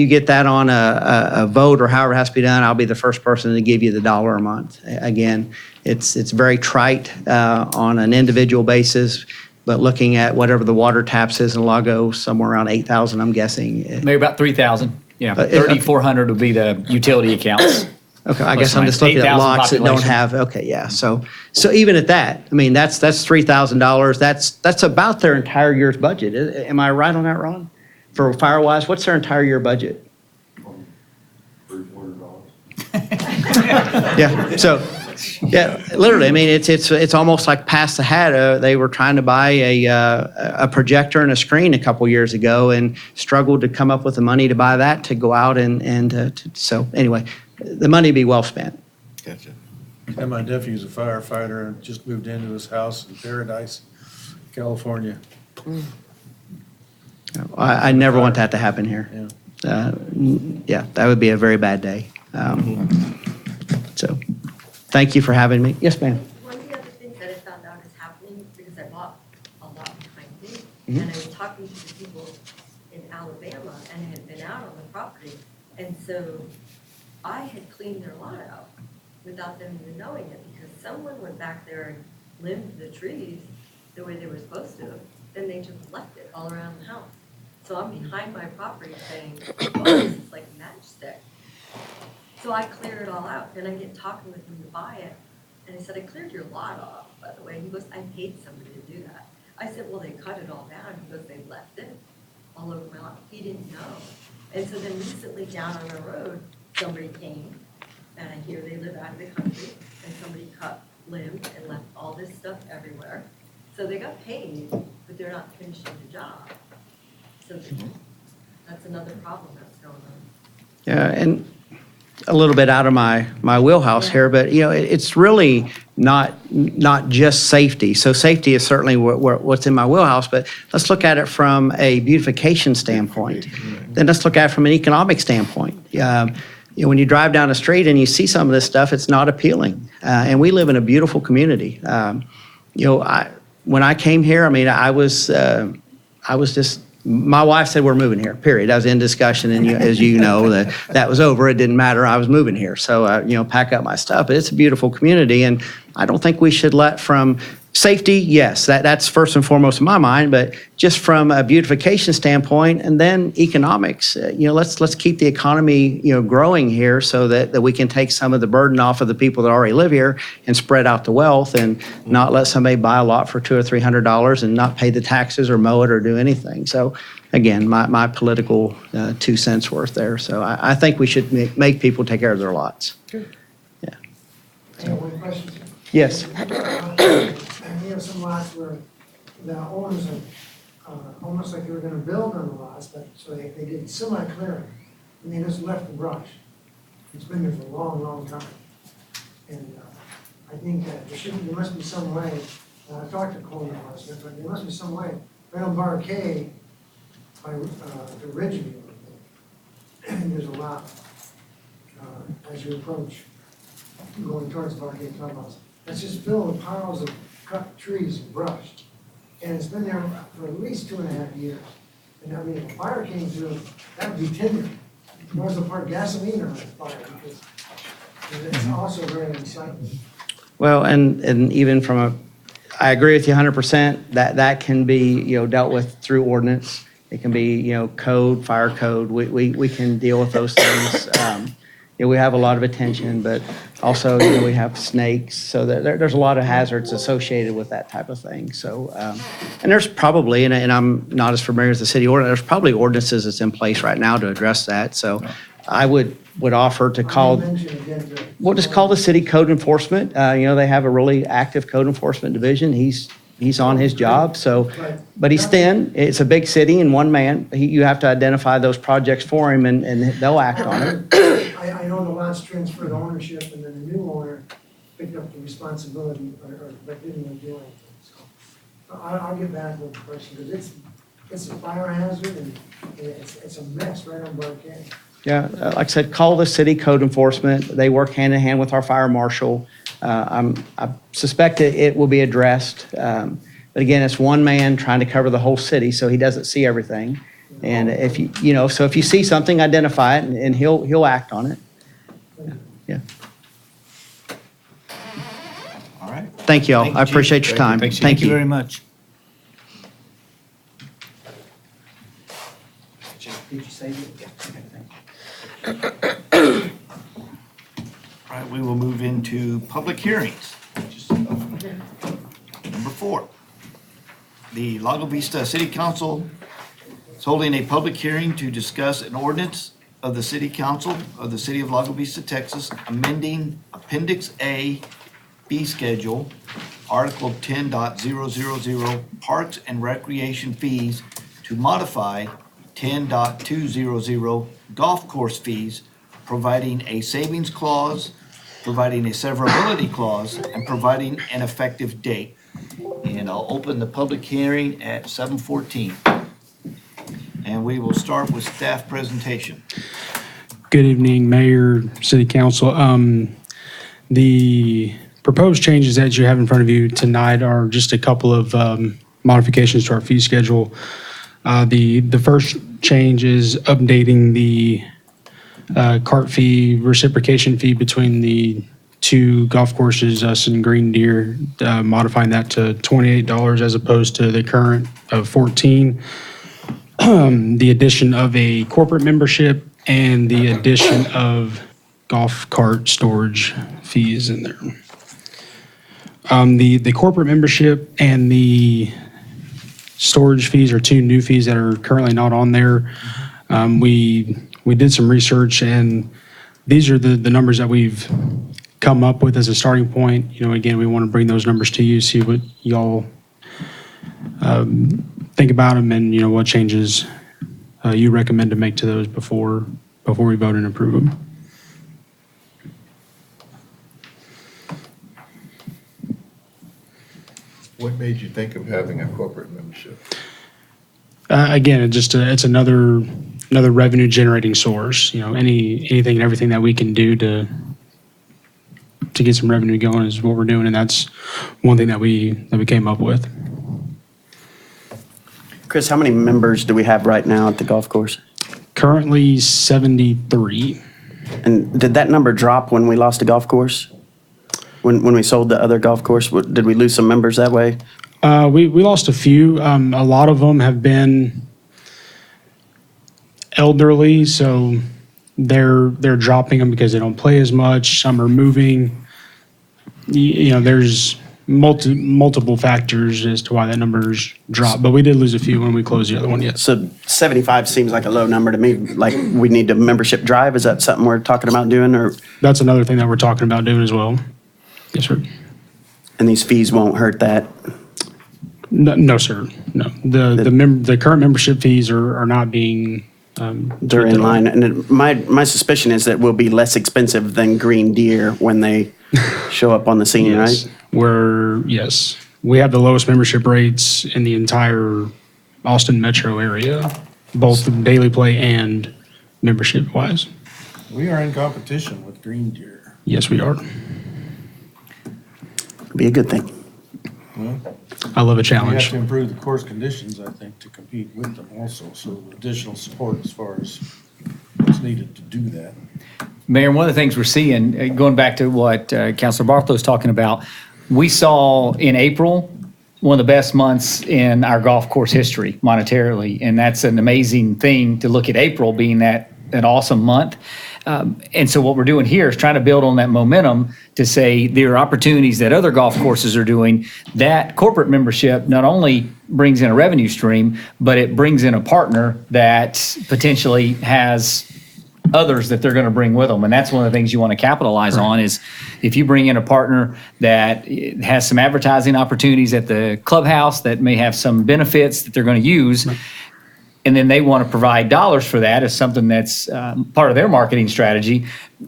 get that on a vote or however it has to be done, I'll be the first person to give you the $1 a month. Again, it's very trite on an individual basis, but looking at whatever the water taps is in Lago, somewhere around 8,000, I'm guessing. Maybe about 3,000. Yeah, 3,400 would be the utility accounts. Okay, I guess I'm just looking at 8,000 lots that don't population. have, okay, yeah, so even at that, I mean, that's $3,000, that's about their entire year's budget. Am I right on that, Ron? For Firewise, what's their entire year budget? Yeah, so, yeah, literally, I mean, it's almost like pass the hat. They were trying to buy a projector and a screen a couple years ago and struggled to come up with the money to buy that to go out so anyway, the money be well spent. Gotcha. And my nephew's a firefighter and just moved into his house in Paradise, California. I never want that to happen here. Yeah, that would be a very bad day. So, thank you for having me. Yes, ma'am. One of the other things that I found out is happening, because I bought a lot behind me, and I was talking to the people in Alabama, and I had been out on the property, and so I had cleaned their lot out without them even knowing it, because someone went back there and limbed the trees the way they were supposed to, then they just left it all around the house. So I'm behind my property saying, oh, this is like a matchstick. So I clear it all out, and I get talking with him to buy it. And I said, I cleared your lot off, by the way. He goes, I paid somebody to do that. I said, well, they cut it all down. He goes, they left it all over my lot. He didn't know. And so then recently down on the road, somebody came, and I hear they live out of the country, and somebody cut limbs and left all this stuff everywhere. So they got paid, but they're not finishing the job. So that's another problem that's going on. Yeah, and a little bit out of my wheelhouse here, but it's really not just safety. So safety is certainly what's in my wheelhouse, but let's look at it from a beautification standpoint. Then let's look at it from an economic standpoint. when you drive down the street and you see some of this stuff, it's not appealing. And we live in a beautiful community. When I came here, I mean, I was just, my wife said we're moving here, period. I was in discussion, and as you know, that was over. It didn't matter. I was moving here. So, pack up my stuff. But it's a beautiful community, and I don't think we should let from safety, yes, that's first and foremost in my mind, but just from a beautification standpoint and then economics, let's keep the economy, growing here so that we can take some of the burden off of the people that already live here and spread out the wealth and not let somebody buy a lot for $200 or $300 and not pay the taxes or mow it or do anything. So again, my political 2 cents worth there. So I think we should make people take care of their lots. Yeah. I have one question. Yes. And we have some lots where the owners are almost like they were gonna build on the lots, but so they did semi-clearing, and they just left the brush. It's been there for a long, long time. And I think that there must be some way, I talked to code enforcement, but there must be some way, right on Barcade, by the Ridgeview, and there's a lot, as you approach, going towards Barcade Clubhouse. It's just filled with piles of cut trees and brush. And it's been there for at least 2.5 years. And I mean, if a fire came through, that would be timber. There was a part of gasoline on that fire because it's also very unsightly. Well, and even I agree with you 100%, that can be, dealt with through ordinance. It can be, code, fire code. We can deal with those things. We have a lot of attention, but also, we have snakes. So there's a lot of hazards associated with that type of thing. So, and there's probably, and I'm not as familiar as the city ordinance, there's probably ordinances that's in place right now to address that. So I would offer to call, we'll just call the city code enforcement. They have a really active code enforcement division. He's on his job, so, but he's thin. It's a big city and one man. You have to identify those projects for him and they'll act on it. I know the lots transferred ownership and then the new owner picked up the responsibility but didn't do anything. So I'll get back with the question because it's a fire hazard and it's a mess right on Barcade. Yeah, like I said, call the city code enforcement. They work hand in hand with our fire marshal. I suspect it will be addressed. But again, it's one man trying to cover the whole city, so he doesn't see everything. And if if you see something, identify it, and he'll act on it. Yeah. All right. Thank you all. Thank you, I Chief. appreciate your time. Thank you very much. Did you say that? All right, we will move into public hearings, which is number 4. The Lago Vista City Council is holding a public hearing to discuss an ordinance of the City Council of the City of Lago Vista, Texas, amending Appendix A fee schedule, Article 10.000 Parks and Recreation Fees to modify 10.200 Golf Course Fees, providing a savings clause, providing a severability clause, and providing an effective date. And I'll open the public hearing at 7:14. And we will start with staff presentation. Good evening, Mayor, City Council. The proposed changes that you have in front of you tonight are just a couple of modifications to our fee schedule. The first change is updating the cart fee, reciprocation fee between the two golf courses, us and Green Deer, modifying that to $28 as opposed to the current of $14. The addition of a corporate membership and the addition of golf cart storage fees in there. The corporate membership and the storage fees are two new fees that are currently not on there. We did some research, and these are the numbers that we've come up with as a starting point. Again, we want to bring those numbers to you, see what y'all think about them, and what changes you recommend to make to those before we vote and approve them. What made you think of having a corporate membership? Again, it's another another revenue generating source. Anything and everything that we can do to get some revenue going is what we're doing, and that's one thing that we came up with. Chris, how many members do we have right now at the golf course? Currently 73. And did that number drop when we lost the golf course? When we sold the other golf course, did we lose some members that way? We lost a few. A lot of them have been elderly, so they're dropping them because they don't play as much. Some are moving. There's multiple factors as to why that number's dropped, but we did lose a few when we closed the other one. Yes. So 75 seems like a low number to me. Like, we need a membership drive. Is that something we're talking about doing, or? That's another thing that we're talking about doing as well. Yes, sir. And these fees won't hurt that? No, sir. No. The current membership fees are not being. They're in line. And my suspicion is that we'll be less expensive than Green Deer when they show up on the scene, Yes. right? Yes. We have the lowest membership rates in the entire Austin metro area, both daily play and membership wise. We are in competition with Green Deer. Yes, we are. Be a good thing. Well, I love a we challenge. have to improve the course conditions, I think, to compete with them also. So additional support as far as what's needed to do that. Mayor, one of the things we're seeing, going back to what Councilor Barthel's talking about, we saw in April one of the best months in our golf course history monetarily, and that's an amazing thing to look at April being that an awesome month. And so what we're doing here is trying to build on that momentum to say there are opportunities that other golf courses are doing. That corporate membership not only brings in a revenue stream, but it brings in a partner that potentially has others that they're going to bring with them. And that's one of the things you want to capitalize on is if you bring in a partner that has some advertising opportunities at the clubhouse that may have some benefits that they're going to use, and then they want to provide dollars for that as something that's part of their marketing strategy,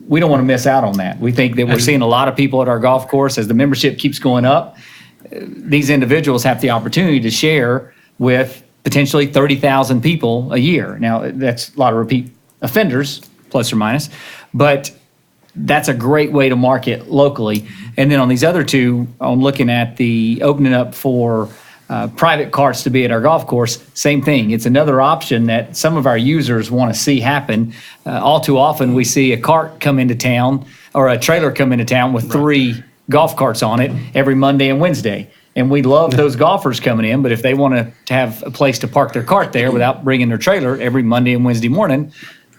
we don't want to miss out on that. We think that we're seeing a lot of people at our golf course as the membership keeps going up. These individuals have the opportunity to share with potentially 30,000 people a year. Now, that's a lot of repeat offenders, plus or minus, but that's a great way to market locally. And then on these other two, on looking at the opening up for private carts to be at our golf course, same thing. It's another option that some of our users want to see happen. All too often, we see a cart come into town or a trailer come into town with 3 golf carts on it every Monday and Wednesday. And we love those golfers coming in, but if they want to have a place to park their cart there without bringing their trailer every Monday and Wednesday morning,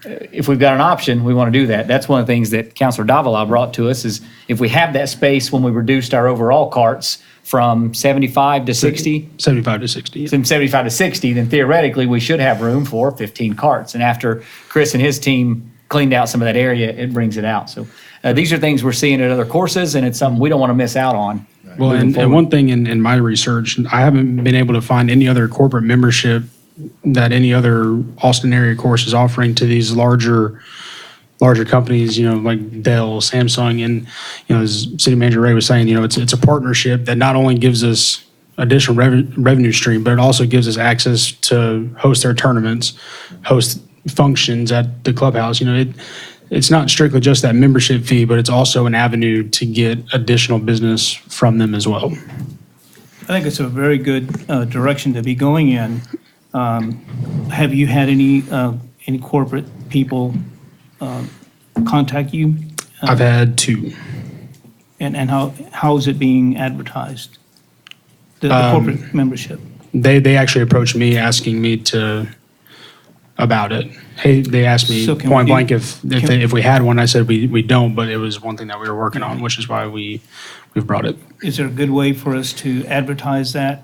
if we've got an option, we want to do that. That's one of the things that Councilor Davila brought to us is if we have that space when we reduced our overall carts from 75 to 60. 75 to 60. From 75 to 60, then theoretically we should have room for 15 carts. And after Chris and his team cleaned out some of that area, it brings it out. So these are things we're seeing at other courses, and it's something we don't want to miss out on. Well, and one thing in my research, I haven't been able to find any other corporate membership that any other Austin area course is offering to these larger companies, like Dell, Samsung, and, as City Manager Ray was saying, it's a partnership that not only gives us additional revenue stream, but it also gives us access to host their tournaments, host functions at the clubhouse. It's not strictly just that membership fee, but it's also an avenue to get additional business from them as well. I think it's a very good direction to be going in. Have you had any corporate people contact you? I've had 2. And how is it being advertised? The corporate membership? They actually approached me asking me about it. Hey, they asked me So can point we- blank if we had one. I said we don't, but it was one thing that we were working on, which is why we've brought it. Is there a good way for us to advertise that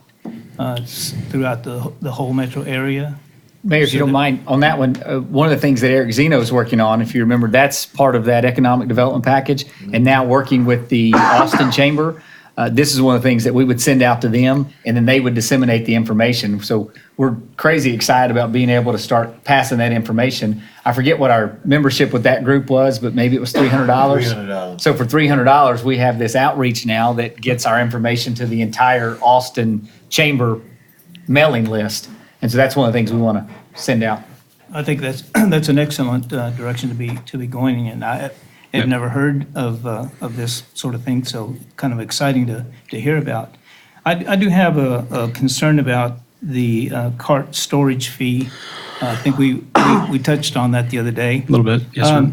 throughout the whole metro area? Mayor, if you don't mind, on that one, one of the things that Eric Zeno is working on, if you remember, that's part of that economic development package. And now working with the Austin Chamber, this is one of the things that we would send out to them, and then they would disseminate the information. So we're crazy excited about being able to start passing that information. I forget what our membership with that group was, but maybe it was $300. $300. So for $300, we have this outreach now that gets our information to the entire Austin Chamber mailing list. And so that's one of the things we want to send out. I think that's an excellent direction to be going in. I have never heard of this sort of thing, so kind of exciting to hear about. I do have a concern about the cart storage fee. I think we touched on that the other day. A little bit, yes, sir.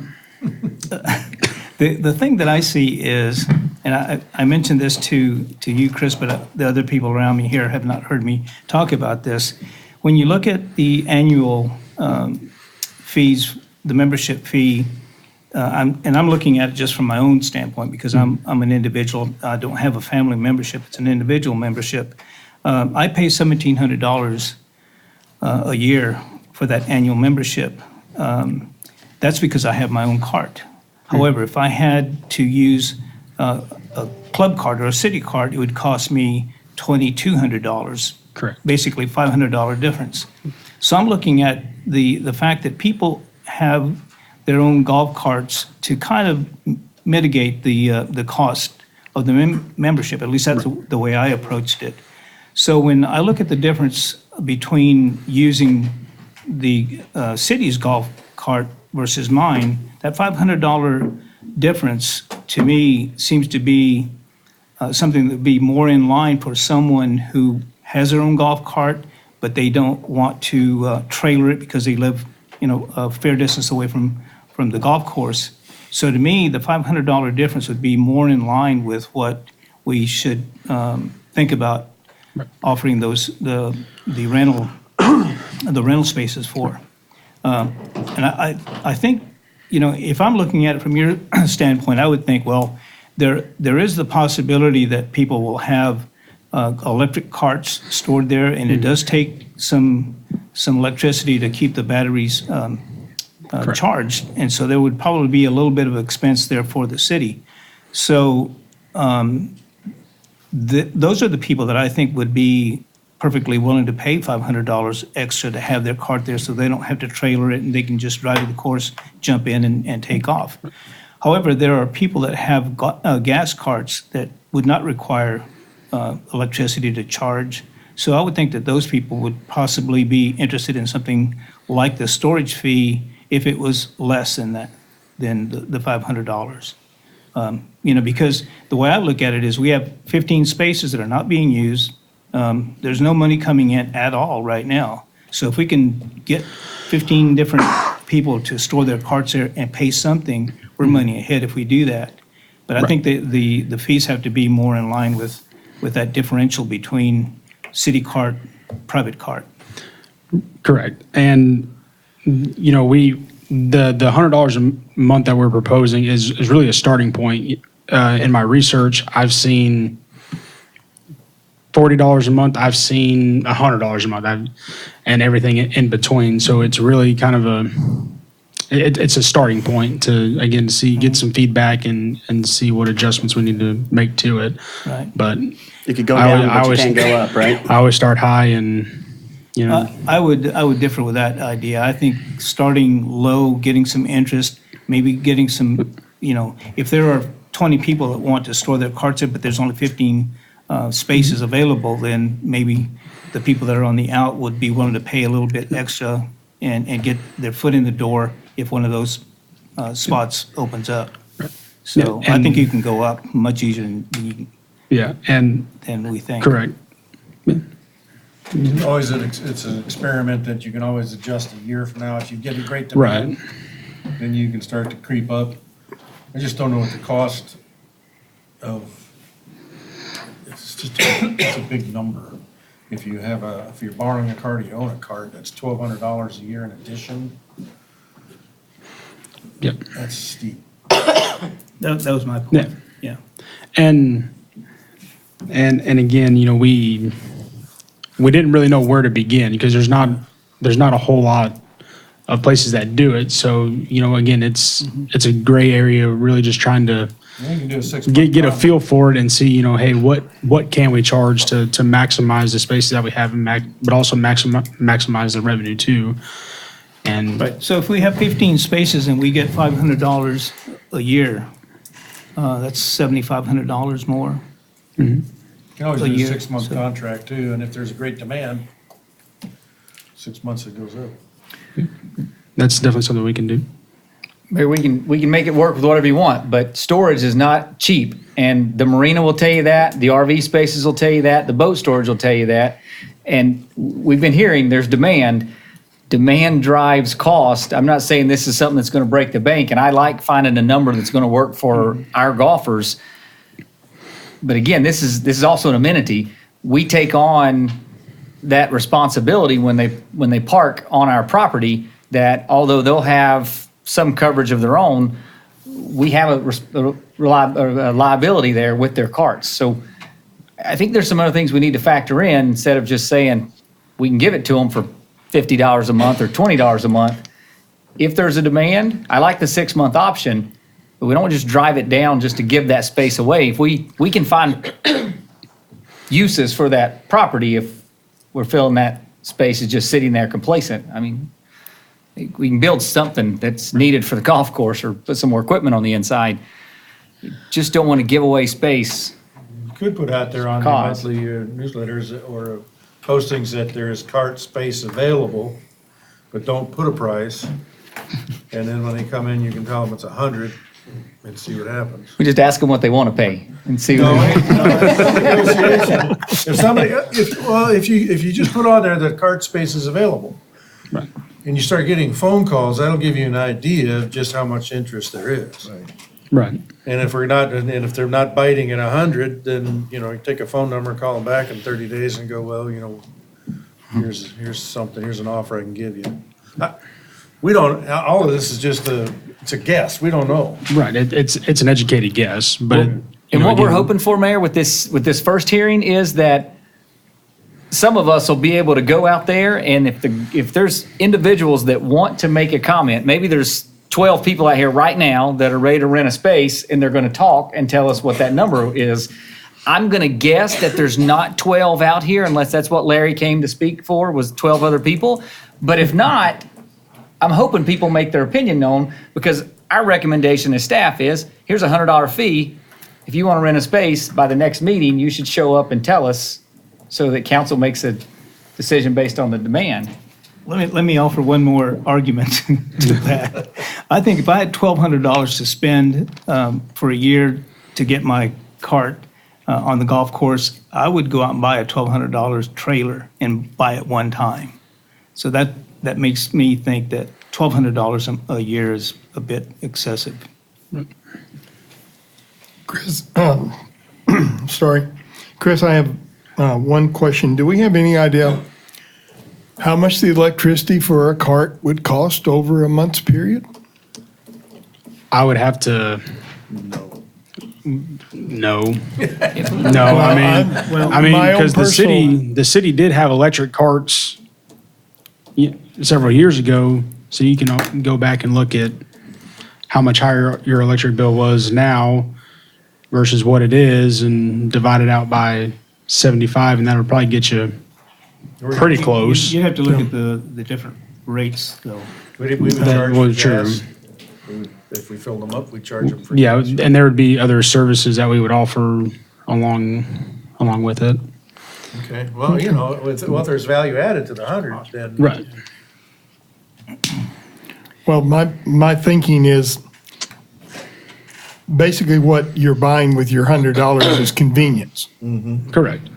The thing that I see is, and I mentioned this to you, Chris, but the other people around me here have not heard me talk about this. When you look at the annual fees, the membership fee, I'm looking at it just from my own standpoint because I'm an individual. I don't have a family membership. It's an individual membership. I pay $1,700 a year for that annual membership. That's because I have my own cart. However, if I had to use a club card or a city card, it would cost me $2,200. Correct. Basically $500 difference. So I'm looking at the fact that people have their own golf carts to kind of mitigate the cost of the membership. At least that's the way I approached it. So when I look at the difference between using the city's golf cart versus mine, that $500 difference to me seems to be something that would be more in line for someone who has their own golf cart, but they don't want to trailer it because they live, a fair distance away from the golf course. So to me, the $500 difference would be more in line with what we should think about offering the rental spaces for. And I think, if I'm looking at it from your standpoint, I would think, well, there is the possibility that people will have electric carts stored there, and it does take some electricity to keep the batteries charged, and so there would probably be a little bit of expense there for the city. So those are the people that I think would be perfectly willing to pay $500 extra to have their cart there so they don't have to trailer it and they can just drive to the course, jump in and take off. However, there are people that have gas carts that would not require electricity to charge. So I would think that those people would possibly be interested in something like the storage fee if it was less than that, than the $500. Because the way I look at it is we have 15 spaces that are not being used. There's no money coming in at all right now. So if we can get 15 different people to store their carts there and pay something, we're money ahead if we do that. But I think the fees have to be more in line with that differential between city cart, private cart. Correct. And, the $100 a month that we're proposing is really a starting point. In my research, I've seen $40 a month. I've seen $100 a month, and everything in between. So it's really kind of it's a starting point to, again, get some feedback and see what adjustments we need to make to it. Right. But You could go down, but you can't go up, right? I always start high and, I would differ with that idea. I think starting low, getting some interest, maybe getting some, if there are 20 people that want to store their carts there, but there's only 15 spaces available, then maybe the people that are on the out would be willing to pay a little bit extra and get their foot in the door if one of those spots opens up. So Yeah, I think and- you can go up much easier than we think. correct. Always, it's an experiment that you can always adjust a year from now. If you get a great demand, then you can start to creep up. I just don't know what the cost of, it's a big number. If you're borrowing a cart or you own a cart, that's $1,200 a year in addition. Yep. That's steep. That was my point. Yeah. And again, we didn't really know where to begin because there's not a whole lot of places that do it. So, again, it's a gray area, really just trying to You can do a 6 month. get a feel for it and see, hey, what can we charge to maximize the spaces that we have, but also maximize the revenue too. And Right, so if we have 15 spaces and we get $500 a year, that's $7,500 more. You can always a do a year, 6 month so- contract too, and if there's a great demand, 6 months it goes up. That's definitely something we can do. Maybe we can make it work with whatever you want, but storage is not cheap. And the marina will tell you that, the RV spaces will tell you that, the boat storage will tell you that. And we've been hearing there's demand. Demand drives cost. I'm not saying this is something that's going to break the bank, and I like finding a number that's going to work for our golfers. But again, this is also an amenity. We take on that responsibility when they park on our property, that although they'll have some coverage of their own, we have a liability there with their carts. So I think there's some other things we need to factor in instead of just saying we can give it to them for $50 a month or $20 a month. If there's a demand, I like the 6-month option, but we don't just drive it down just to give that space away. If we can find uses for that property, if we're feeling that space is just sitting there complacent, I mean, we can build something that's needed for the golf course or put some more equipment on the inside. You just don't want to give away space. You could put out there on the Cause. monthly newsletters or postings that there is cart space available, but don't put a price. And then when they come in, you can tell them it's 100 and see what happens. We just ask them what they want to pay and see. No, if you just put on there that cart space is available. Right. And you start getting phone calls, that'll give you an idea of just how much interest there is. Right. And if they're not biting at 100, then, you take a phone number, call them back in 30 days and go, well, here's something, here's an offer I can give you. We don't, all of this is just it's a guess. We don't know. Right. It's an educated guess, but. And what we're hoping for, Mayor, with this first hearing is that some of us will be able to go out there, and if there's individuals that want to make a comment, maybe there's 12 people out here right now that are ready to rent a space, and they're going to talk and tell us what that number is. I'm going to guess that there's not 12 out here, unless that's what Larry came to speak for, was 12 other people. But if not, I'm hoping people make their opinion known, because our recommendation as staff is, here's a $100 fee. If you want to rent a space, by the next meeting, you should show up and tell us so that council makes a decision based on the demand. Let me offer one more argument to that. I think if I had $1,200 to spend for a year to get my cart on the golf course, I would go out and buy a $1,200 trailer and buy it one time. So that makes me think that $1,200 a year is a bit excessive. Chris, sorry. Chris, I have one question. Do we have any idea how much the electricity for a cart would cost over a month's period? I would have to. No. I mean, my own because the city did have electric carts several years ago, so you can go back and look at how much higher your electric bill was now versus what it is, and divide it out by 75, and that would probably get you pretty close. You have to look at the different rates, though. We would That charge was for true. gas. If we filled them up, we'd charge them for Yeah, gas. and there would be other services that we would offer along with it. Okay, well, if there's value added to the 100, then. Right. Well, my thinking is basically what you're buying with your $100 is convenience. Correct.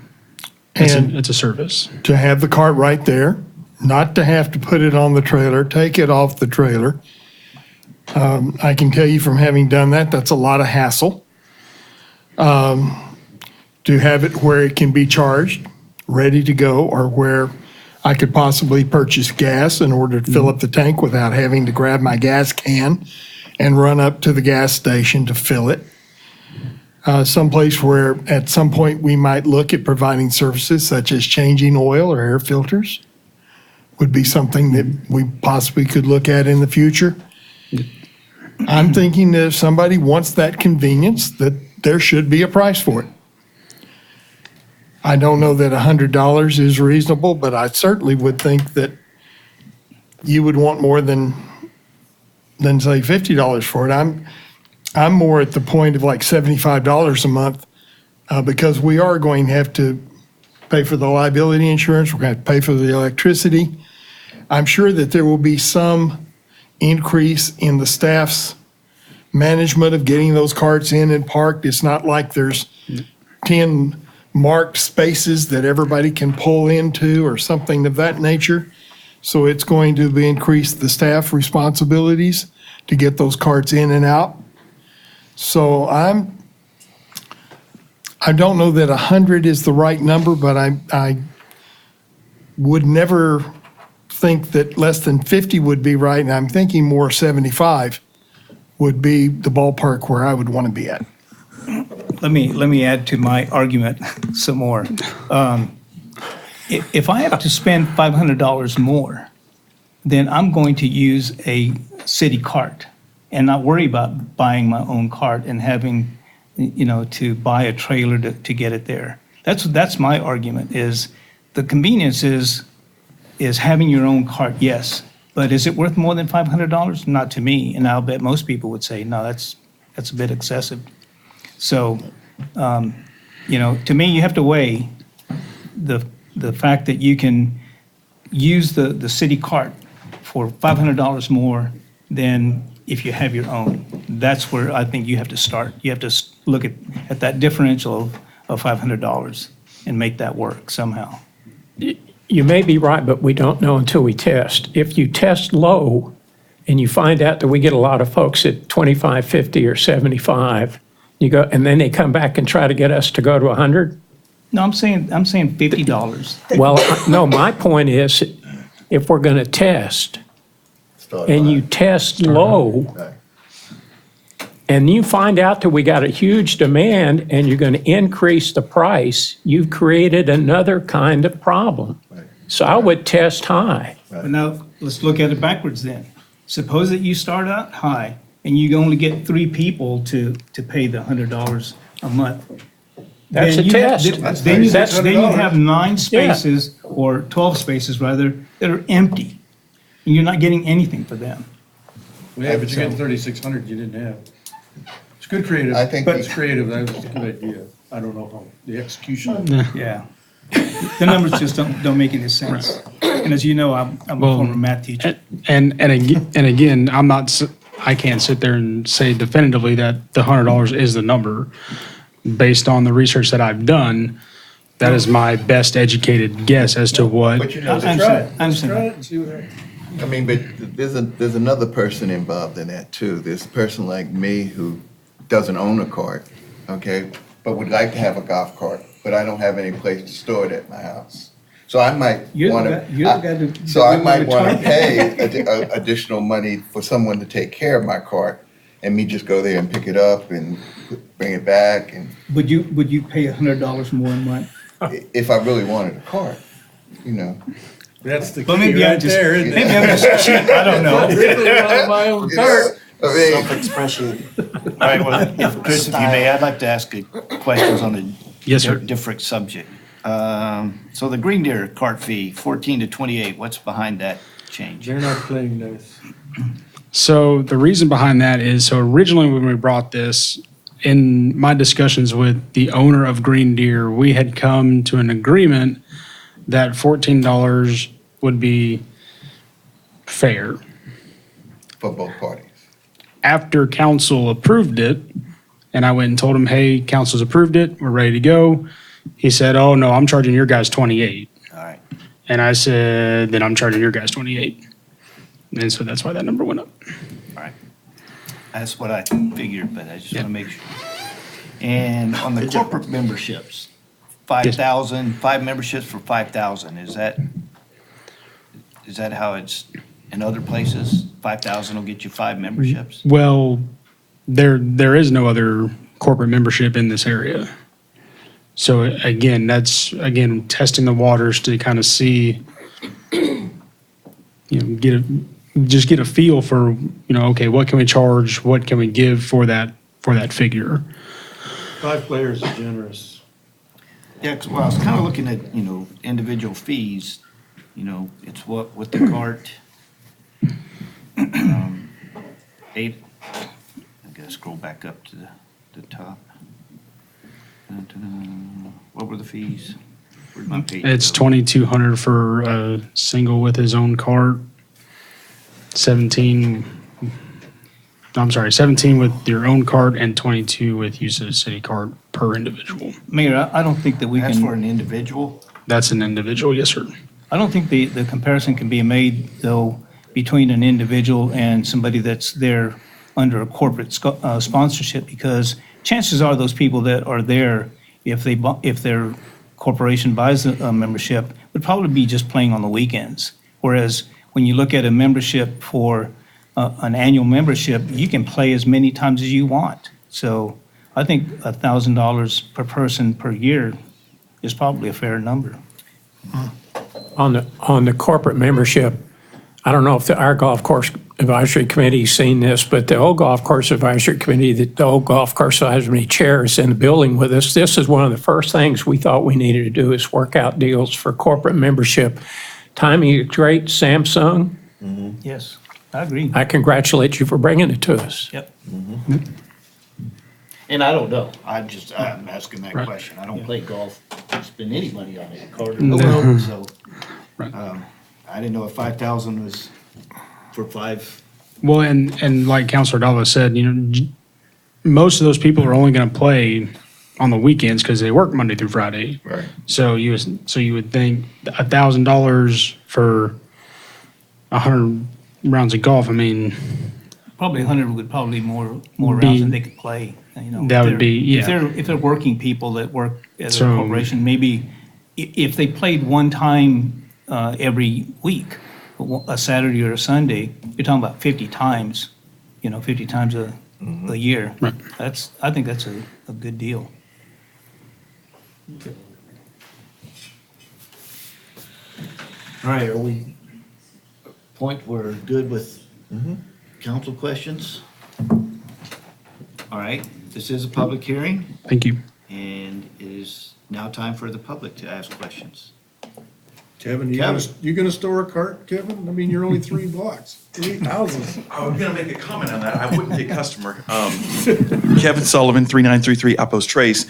And It's a service. to have the cart right there, not to have to put it on the trailer, take it off the trailer. I can tell you from having done that, that's a lot of hassle. To have it where it can be charged, ready to go, or where I could possibly purchase gas in order to fill up the tank without having to grab my gas can and run up to the gas station to fill it. Someplace where at some point we might look at providing services such as changing oil or air filters would be something that we possibly could look at in the future. I'm thinking that if somebody wants that convenience, that there should be a price for it. I don't know that $100 is reasonable, but I certainly would think that you would want more than say $50 for it. I'm more at the point of like $75 a month because we are going to have to pay for the liability insurance. We're going to have to pay for the electricity. I'm sure that there will be some increase in the staff's management of getting those carts in and parked. It's not like there's 10 marked spaces that everybody can pull into or something of that nature. So it's going to increase the staff responsibilities to get those carts in and out. So I don't know that 100 is the right number, but I would never think that less than 50 would be right, and I'm thinking more 75 would be the ballpark where I would want to be at. Let me add to my argument some more. If I have to spend $500 more, then I'm going to use a city cart and not worry about buying my own cart and having, to buy a trailer to get it there. That's my argument, is the convenience is having your own cart, yes. But is it worth more than $500? Not to me. And I'll bet most people would say, no, that's a bit excessive. So, to me, you have to weigh the fact that you can use the city cart for $500 more than if you have your own. That's where I think you have to start. You have to look at that differential of $500 and make that work somehow. You may be right, but we don't know until we test. If you test low and you find out that we get a lot of folks at 25, 50, or 75, you go, and then they come back and try to get us to go to 100? No, I'm saying $50. Well, no, my point is, if we're going to test, and you test low, and you find out that we got a huge demand and you're going to increase the price, you've created another kind of problem. So I would test high. But now, let's look at it backwards then. Suppose that you start out high and you only get 3 people to pay the $100 a month. That's Then a you have- test. Then you That's then you have 9 spaces, or 12 spaces rather, that are empty. And you're not getting anything for them. Yeah, but you get 3,600 you didn't have. It's good creative. I think It's creative, that was a good idea. I don't know how, the execution. Yeah. The numbers just don't make any sense. And as you know, I'm a Well, former math teacher. And again, I can't sit there and say definitively that the $100 is the number. Based on the research that I've done, that is my best educated guess as to what. But you know, I understand Try that. it and see what happens. I mean, but there's another person involved in that too. There's a person like me who doesn't own a cart, okay, but would like to have a golf cart, but I don't have any place to store it at my house. So I might You're the want guy- you're the guy to- So I to might want to return. pay additional money for someone to take care of my cart, and me just go there and pick it up and bring it back, and Would you pay $100 more a month? if I really wanted a cart, you know. That's the Well, key maybe I'm right just, there, isn't it? maybe I'm just cheap, I don't know. My own You know, cart. I mean, Self-expression. All right, well, if Chris, if you may, I'd like to ask you questions on a Yes, sir. different subject. So the Green Deer cart fee, 14 to 28, what's behind that change? They're not playing nice. So the reason behind that is, so originally when we brought this, in my discussions with the owner of Green Deer, we had come to an agreement that $14 would be fair. for both parties. After council approved it, and I went and told him, hey, council's approved it, we're ready to go. He said, oh, no, I'm charging your guys 28. All right. And I said, then I'm charging your guys 28. And so that's why that number went up. All right. That's what I figured, but I just want to make sure. And on the corporate memberships, 5,000, 5 memberships for 5,000, is that how it's in other places? 5,000 will get you 5 memberships? Well, there is no other corporate membership in this area. So again, that's, testing the waters to kind of see, get a feel for, okay, what can we charge? What can we give for that figure? 5 players is generous. Yeah, 'cause, well, I was kind of looking at, individual fees, it's what, with the cart. 8, I gotta scroll back up to the top. What were the fees? Where's my page? It's 2,200 for a single with his own cart. 17 with your own cart and 22 with use of the city cart per individual. Mayor, I don't think that we That's for can, an individual? That's an individual, yes, sir. I don't think the comparison can be made, though, between an individual and somebody that's there under a corporate sponsorship, because chances are those people that are there, if their corporation buys a membership, would probably be just playing on the weekends. Whereas when you look at a membership for an annual membership, you can play as many times as you want. So I think $1,000 per person per year is probably a fair number. On the corporate membership, I don't know if our golf course advisory committee's seen this, but the old golf course advisory committee, the old golf course advisory chair is in the building with us. This is one of the first things we thought we needed to do is work out deals for corporate membership. Timing is great, Samsung. Yes, I agree. I congratulate you for bringing it to us. Yep. And I don't know. I'm asking that Right. question. I don't play golf, spend any money on it, Carter. No. So, Right. I didn't know if 5,000 was for 5. Well, and like Councilor Dava said, most of those people are only going to play on the weekends because they work Monday through Friday. Right. So you would think $1,000 for 100 rounds of golf. I mean, Probably 100 would probably more rounds Be- than they could play. That would be, If yeah. they're working people that work at a So- corporation, maybe if they played one time every week, a Saturday or a Sunday, you're talking about 50 times, 50 times a year. Right. I think that's a good deal. All right, are we, point, we're good with council questions? All right, this is a public hearing, Thank you. and it is now time for the public to ask questions. Kevin, Kevin. you gonna store a cart, Kevin? I mean, you're only 3 blocks, 3 houses. I was gonna make a comment on that. I wouldn't be a customer. Kevin Sullivan, 3933 Outpost Trace.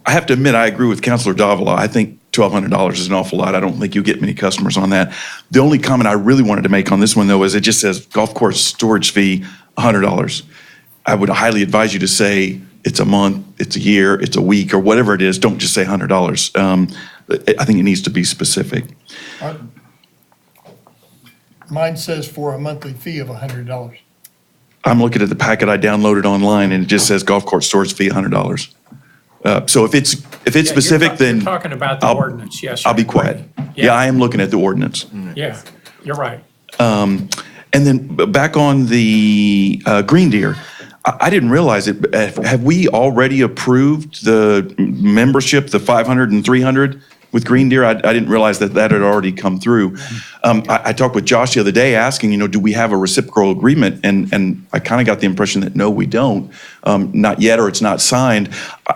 I have to admit, I agree with Councilor Davila. I think $1,200 is an awful lot. I don't think you get many customers on that. The only comment I really wanted to make on this one, though, is it just says golf course storage fee, $100. I would highly advise you to say it's a month, it's a year, it's a week, or whatever it is. Don't just say $100. I think it needs to be specific. Mine says for a monthly fee of $100. I'm looking at the packet I downloaded online, and it just says golf course storage fee, $100. So if it's specific, then You're talking about the I'll- ordinance, yes, sir. I'll be quiet. Yeah, I am looking at the ordinance. Yeah, you're right. And then back on the Green Deer, I didn't realize it. Have we already approved the membership, the 500 and 300 with Green Deer? I didn't realize that had already come through. I talked with Josh the other day asking, do we have a reciprocal agreement? And I kind of got the impression that no, we don't. Not yet, or it's not signed.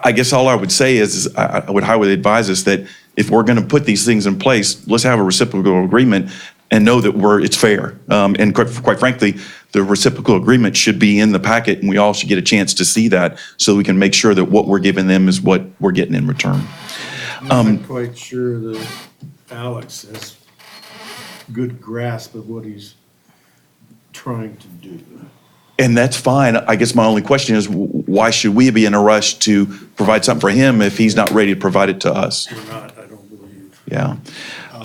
I guess all I would say is I would highly advise us that if we're going to put these things in place, let's have a reciprocal agreement and know that it's fair. And quite frankly, the reciprocal agreement should be in the packet, and we all should get a chance to see that so we can make sure that what we're giving them is what we're getting in return. I'm not quite sure that Alex has good grasp of what he's trying to do. And that's fine. I guess my only question is, why should we be in a rush to provide something for him if he's not ready to provide it to us? We're not, I don't believe. Yeah.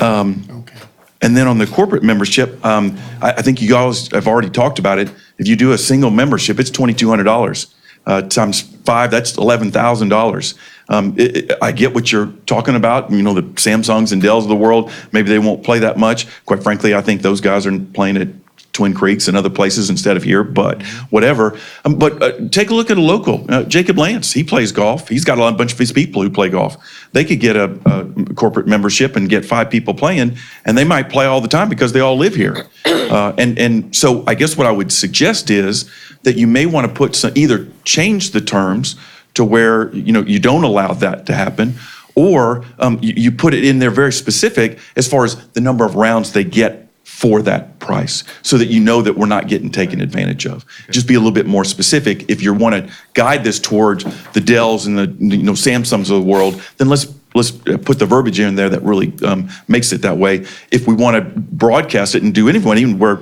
Okay. And then on the corporate membership, I think you guys have already talked about it. If you do a single membership, it's $2,200 times 5. That's $11,000. I get what you're talking about. The Samsungs and Dells of the world. Maybe they won't play that much. Quite frankly, I think those guys are playing at Twin Creeks and other places instead of here. But whatever. But take a look at a local. Jacob Lance. He plays golf. He's got a bunch of his people who play golf. They could get a corporate membership and get 5 people playing, and they might play all the time because they all live here. And so I guess what I would suggest is that you may want to put either change the terms to where you don't allow that to happen, or you put it in there very specific as far as the number of rounds they get for that price, so that that we're not getting taken advantage of. Just be a little bit more specific. If you want to guide this towards the Dells and the Samsungs of the world, then let's let's put the verbiage in there that really makes it that way. If we want to broadcast it and do anyone, even where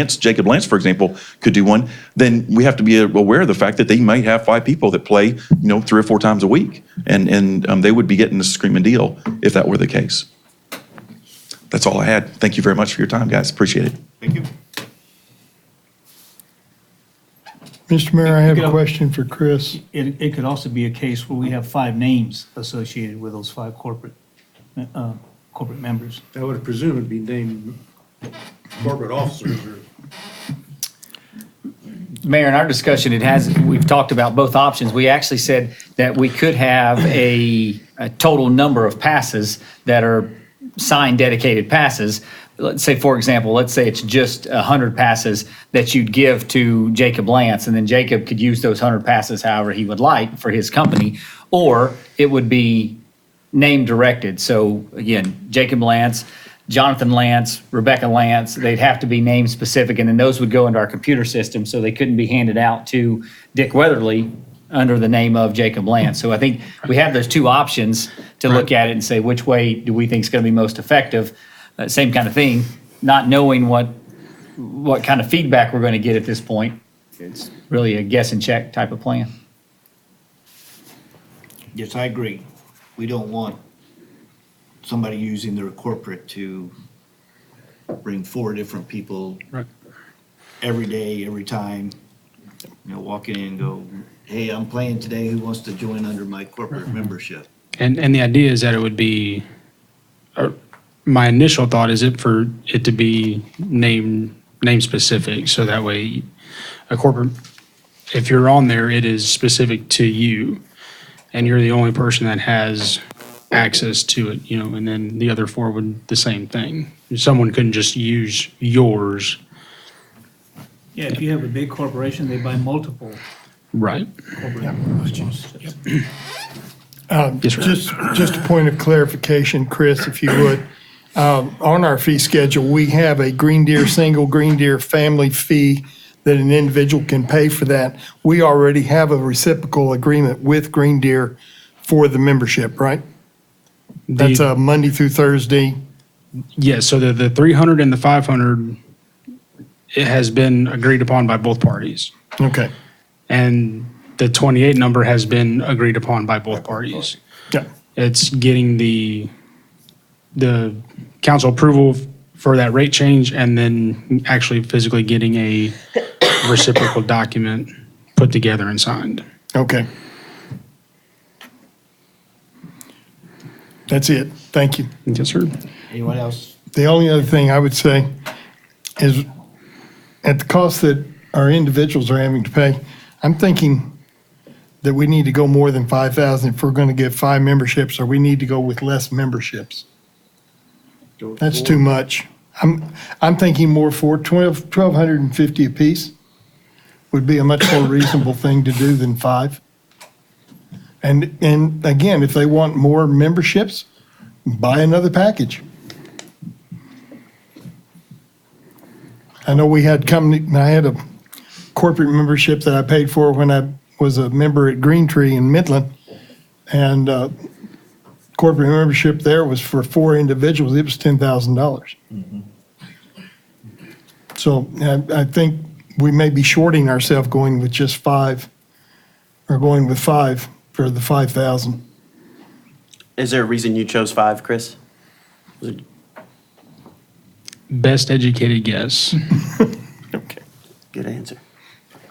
Jacob Lance, for example, could do one, then we have to be aware of the fact that they might have 5 people that play, 3 or 4 times a week. And they would be getting the screaming deal if that were the case. That's all I had. Thank you very much for your time, guys. Appreciate it. Thank you. Mr. Mayor, I have a question for Chris. It could also be a case where we have 5 names associated with those 5 corporate members. I would presume it'd be named corporate officers or. Mayor, in our discussion, we've talked about both options. We actually said that we could have a total number of passes that are signed dedicated passes. Let's say, for example, it's just 100 passes that you'd give to Jacob Lance, and then Jacob could use those 100 passes however he would like for his company, or it would be name directed. So again, Jacob Lance, Jonathan Lance, Rebecca Lance, they'd have to be name specific, and then those would go into our computer system, so they couldn't be handed out to Dick Weatherly under the name of Jacob Lance. So I think we have those 2 options to look at it and say, which way do we think is going to be most effective? Same kind of thing, not knowing what kind of feedback we're going to get at this point. It's really a guess and check type of plan. Yes, I agree. We don't want somebody using their corporate to bring 4 different people every day, every time, walking in and go, hey, I'm playing today, who wants to join under my corporate membership? And the idea is that it would be, my initial thought is for it to be name specific, so that way a corporate, if you're on there, it is specific to you, and you're the only person that has access to it, and then the other 4 would the same thing. Someone couldn't just use yours. Yeah, if you have a big corporation, they buy multiple Right. corporate memberships. Yes, sir. Just a point of clarification, Chris, if you would. On our fee schedule, we have a Green Deer, single Green Deer family fee that an individual can pay for that. We already have a reciprocal agreement with Green Deer for the membership, right? That's a Monday through Thursday. Yes, so the 300 and the 500, it has been agreed upon by both parties. Okay. And the 28 number has been agreed upon by both parties. Yeah. It's getting the council approval for that rate change, and then actually physically getting a reciprocal document put together and signed. Okay. That's it. Thank you. Yes, sir. Anyone else? The only other thing I would say is at the cost that our individuals are having to pay, I'm thinking that we need to go more than 5,000 if we're going to get 5 memberships, or we need to go with less memberships. That's too much. I'm thinking more for 1,250 apiece would be a much more reasonable thing to do than 5. And again, if they want more memberships, buy another package. I know I had a corporate membership that I paid for when I was a member at Green Tree in Midland. And corporate membership there was for 4 individuals. It was $10,000. So I think we may be shorting ourselves going with just 5, or going with 5 for the 5,000. Is there a reason you chose 5, Chris? Best educated guess. Okay, good answer.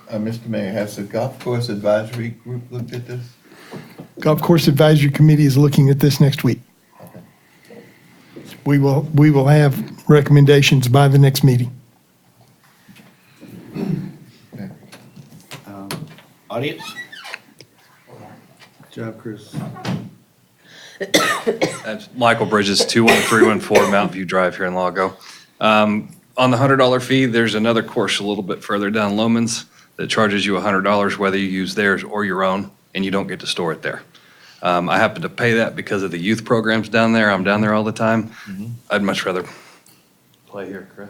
Mr. Mayor, has the Golf Course Advisory Group looked at this? Golf Course Advisory Committee is looking at this next week. We will have recommendations by the next meeting. Audience? Good job, Chris. That's Michael Bridges, 21314 Mountain View Drive here in Lago. On the $100 fee, there's another course a little bit further down Lomans that charges you $100 whether you use theirs or your own, and you don't get to store it there. I happen to pay that because of the youth programs down there. I'm down there all the time. I'd much rather play here, Chris.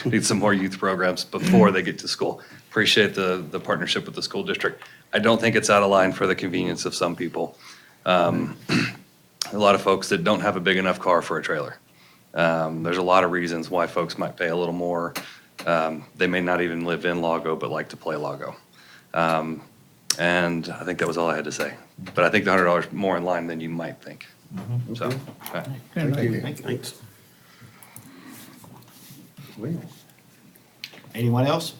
Need some more youth programs before they get to school. Appreciate the partnership with the school district. I don't think it's out of line for the convenience of some people. a lot of folks that don't have a big enough car for a trailer. There's a lot of reasons why folks might pay a little more. They may not even live in Lago, but like to play Lago. And I think that was all I had to say. But I think the $100 more in line than you might think. So, okay. Thank you. Thanks. Anyone else?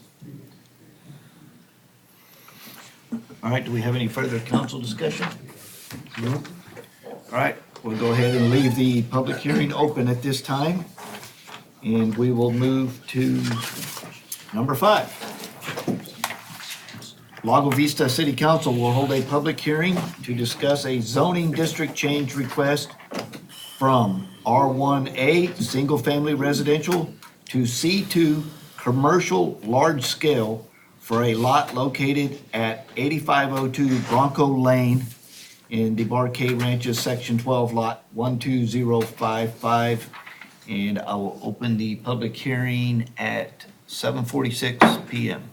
All right, do we have any further council discussion? No. All right, we'll go ahead and leave the public hearing open at this time. And we will move to number 5. Lago Vista City Council will hold a public hearing to discuss a zoning district change request from R1A, single family residential, to C2, commercial large scale, for a lot located at 8502 Bronco Lane in DeBarque Ranches, Section 12, Lot 12055. And I will open the public hearing at 7:46 PM.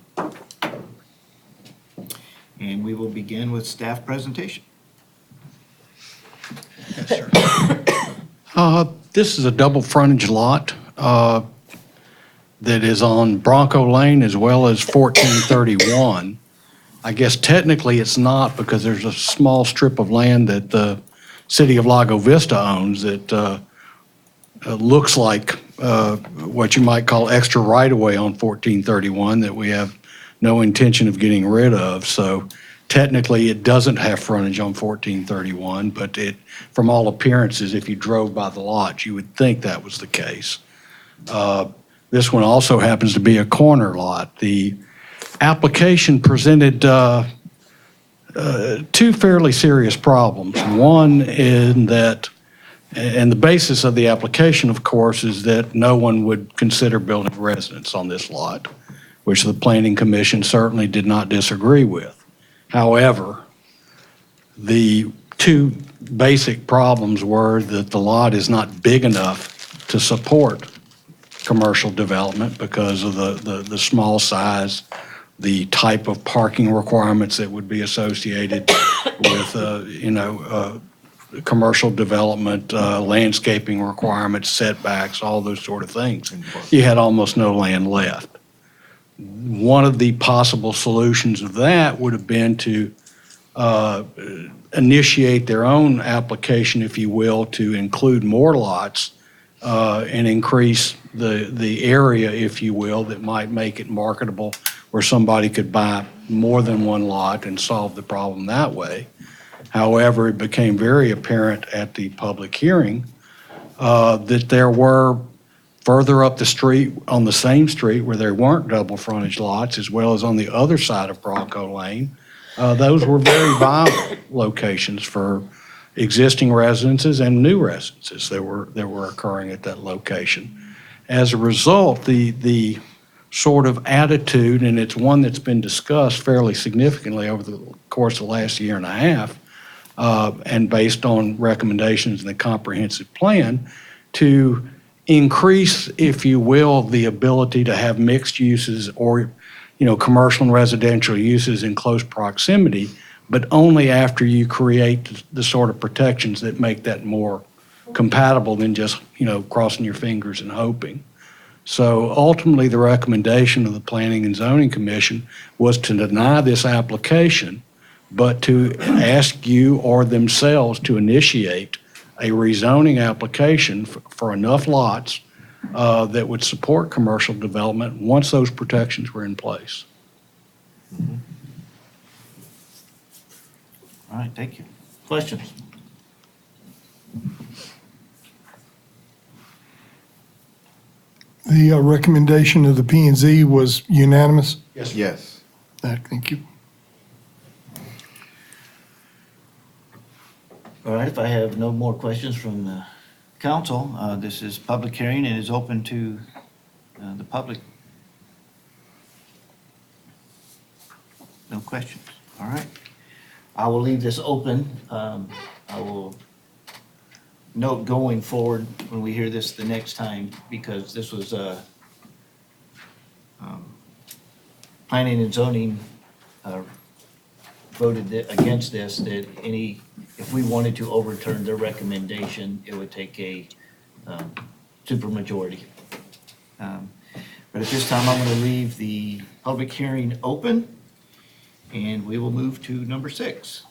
And we will begin with staff presentation. This is a double frontage lot that is on Bronco Lane as well as 1431. I guess technically it's not, because there's a small strip of land that the city of Lago Vista owns that looks like what you might call extra right-of-way on 1431 that we have no intention of getting rid of. So technically, it doesn't have frontage on 1431, but from all appearances, if you drove by the lot, you would think that was the case. This one also happens to be a corner lot. The application presented two fairly serious problems. One in that, and the basis of the application, of course, is that no one would consider building a residence on this lot, which the Planning Commission certainly did not disagree with. However, the two basic problems were that the lot is not big enough to support commercial development because of the small size, the type of parking requirements that would be associated with, commercial development, landscaping requirements, setbacks, all those sort of things. You had almost no land left. One of the possible solutions of that would have been to initiate their own application, if you will, to include more lots and increase the area, if you will, that might make it marketable, where somebody could buy more than one lot and solve the problem that way. However, it became very apparent at the public hearing that there were further up the street, on the same street where there weren't double frontage lots, as well as on the other side of Bronco Lane, those were very viable locations for existing residences and new residences that were occurring at that location. As a result, the sort of attitude, and it's one that's been discussed fairly significantly over the course of the last year and a half, and based on recommendations in the comprehensive plan, to increase, if you will, the ability to have mixed uses or, commercial and residential uses in close proximity, but only after you create the sort of protections that make that more compatible than just, crossing your fingers and hoping. So ultimately, the recommendation of the Planning and Zoning Commission was to deny this application, but to ask you or themselves to initiate a rezoning application for enough lots that would support commercial development once those protections were in place. Mm-hmm. All right, thank you. Questions? The recommendation of the P&Z was unanimous? Yes. Thank you. All right, if I have no more questions from the council, this is public hearing and is open to the public. No questions. All right. I will leave this open. I will note going forward when we hear this the next time, because this was planning and zoning voted against this, that if if we wanted to overturn their recommendation, it would take a supermajority. But at this time, I'm going to leave the public hearing open, and we will move to number 6.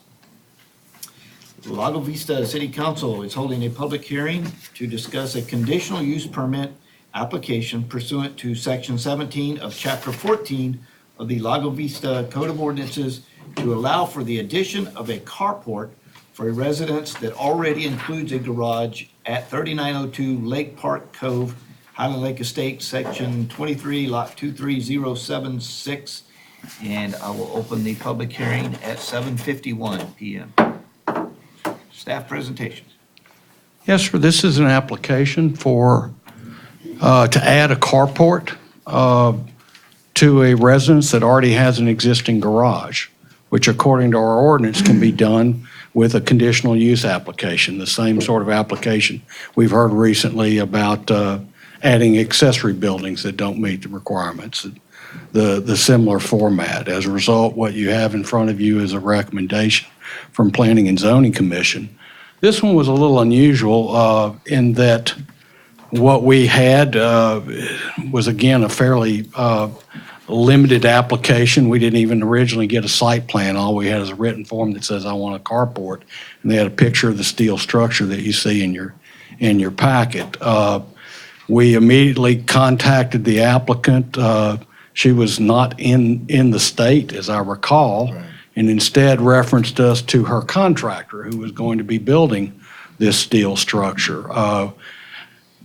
Lago Vista City Council is holding a public hearing to discuss a conditional use permit application pursuant to Section 17 of Chapter 14 of the Lago Vista Code of Ordinances to allow for the addition of a carport for a residence that already includes a garage at 3902 Lake Park Cove, Highland Lake Estate, Section 23, Lot 23076. And I will open the public hearing at 7:51 PM. Staff presentation. Yes, sir, this is an application for, to add a carport to a residence that already has an existing garage, which according to our ordinance can be done with a conditional use application, the same sort of application we've heard recently about adding accessory buildings that don't meet the requirements, the similar format. As a result, what you have in front of you is a recommendation from Planning and Zoning Commission. This one was a little unusual in that what we had was, again, a fairly limited application. We didn't even originally get a site plan. All we had is a written form that says, I want a carport. And they had a picture of the steel structure that you see in your packet. We immediately contacted the applicant. She was not in the state, as I recall, right, and instead referenced us to her contractor who was going to be building this steel structure.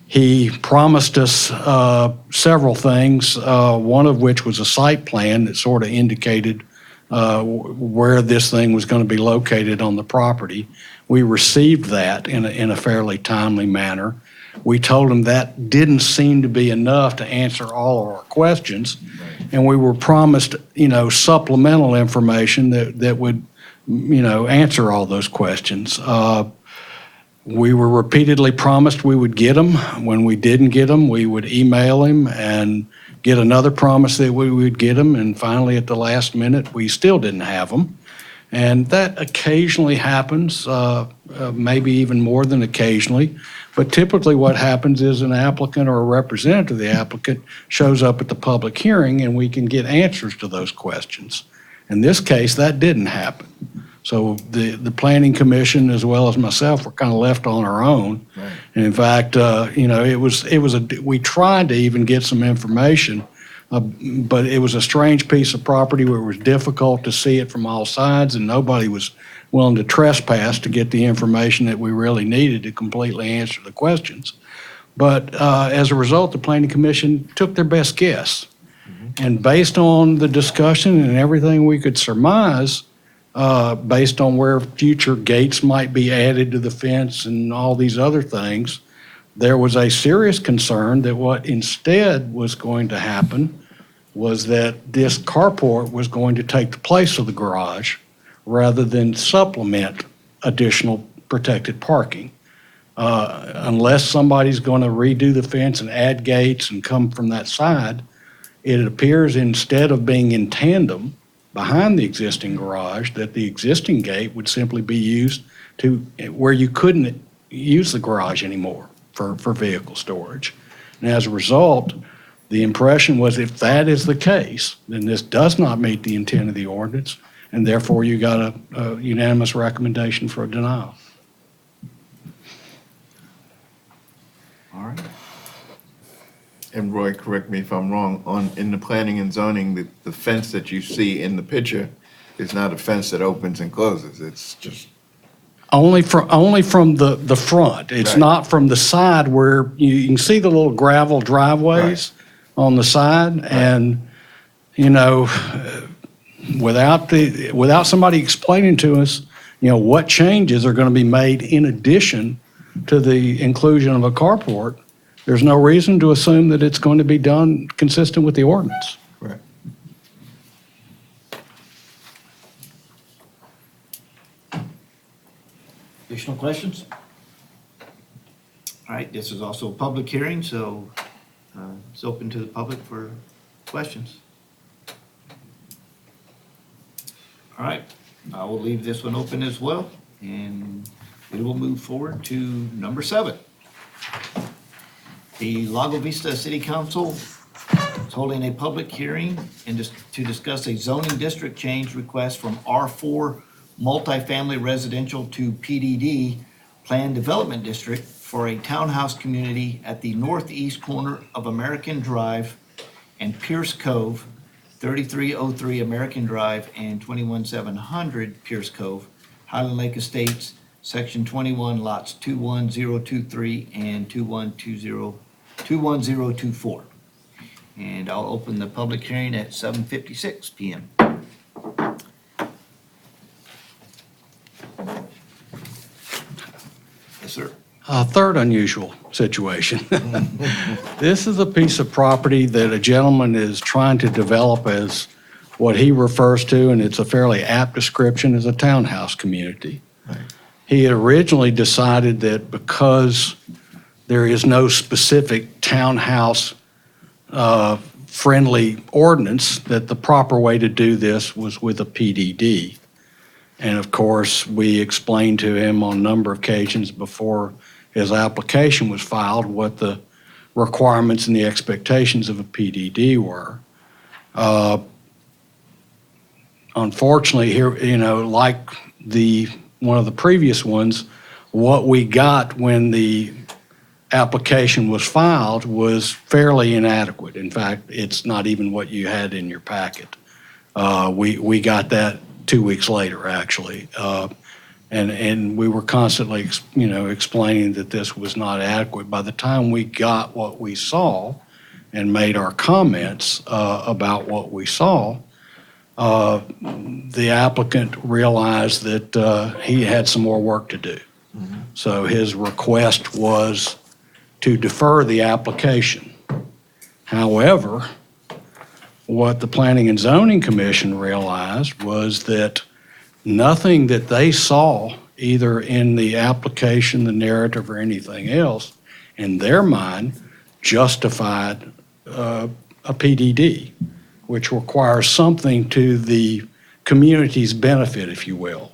He promised us several things, one of which was a site plan that sort of indicated where this thing was going to be located on the property. We received that in a fairly timely manner. We told him that didn't seem to be enough to answer all of our questions, and we were promised, supplemental information that would, answer all those questions. We were repeatedly promised we would get them. When we didn't get them, we would email him and get another promise that we would get them, and finally at the last minute, we still didn't have them. And that occasionally happens, maybe even more than occasionally. But typically what happens is an applicant or a representative of the applicant shows up at the public hearing and we can get answers to those questions. In this case, that didn't happen. So the Planning Commission, as well as myself, were kind of left on our own. Right. And in fact, we tried to even get some information, but it was a strange piece of property where it was difficult to see it from all sides, and nobody was willing to trespass to get the information that we really needed to completely answer the questions. But as a result, the Planning Commission took their best guess. Mm-hmm. And based on the discussion and everything we could surmise, based on where future gates might be added to the fence and all these other things, there was a serious concern that what instead was going to happen was that this carport was going to take the place of the garage rather than supplement additional protected parking. Unless somebody's going to redo the fence and add gates and come from that side, it appears instead of being in tandem behind the existing garage, that the existing gate would simply be used to where you couldn't use the garage anymore for vehicle storage. And as a result, the impression was if that is the case, then this does not meet the intent of the ordinance, and therefore you got a unanimous recommendation for a denial. All right. And Roy, correct me if I'm wrong, in the planning and zoning, the fence that you see in the picture is not a fence that opens and closes. It's just only from the front. It's right. Not from the side where you can see the little gravel driveways right. on the side, right. And without somebody explaining to us, what changes are going to be made in addition to the inclusion of a carport, there's no reason to assume that it's going to be done consistent with the ordinance. right. Additional questions? All right, this is also a public hearing, so it's open to the public for questions. All right, I will leave this one open as well. And we will move forward to number 7. The Lago Vista City Council is holding a public hearing to discuss a zoning district change request from R4 multifamily residential to PDD Planned Development District for a townhouse community at the northeast corner of American Drive and Pierce Cove, 3303 American Drive and 21700 Pierce Cove, Highland Lake Estates, Section 21, lots 21023 and 21024. And I'll open the public hearing at 7:56 PM. Yes, sir. Third unusual situation. This is a piece of property that a gentleman is trying to develop as what he refers to, and it's a fairly apt description, as a townhouse community. He had originally decided that because there is no specific townhouse friendly ordinance, that the proper way to do this was with a PDD. And of course, we explained to him on a number of occasions before his application was filed what the requirements and the expectations of a PDD were. Unfortunately, here, like one of the previous ones, what we got when the application was filed was fairly inadequate. In fact, it's not even what you had in your packet. We got that 2 weeks later, actually. And we were constantly, explaining that this was not adequate. By the time we got what we saw and made our comments about what we saw, the applicant realized that he had some more work to do. So his request was to defer the application. However, what the Planning and Zoning Commission realized was that nothing that they saw, either in the application, the narrative, or anything else, in their mind, justified a PDD, which requires something to the community's benefit, if you will.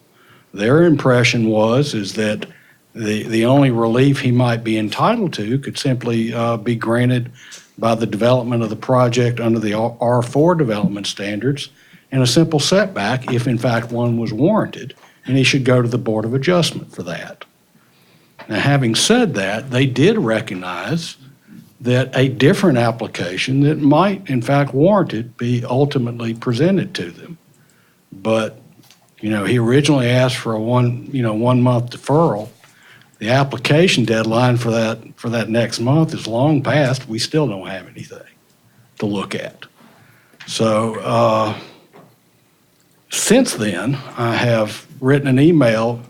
Their impression is that the only relief he might be entitled to could simply be granted by the development of the project under the R4 development standards, and a simple setback if in fact one was warranted, and he should go to the Board of Adjustment for that. Now, having said that, they did recognize that a different application that might in fact warrant it be ultimately presented to them. But, he originally asked for a 1 month deferral. The application deadline for that next month is long past. We still don't have anything to look at. So, since then, I have written an email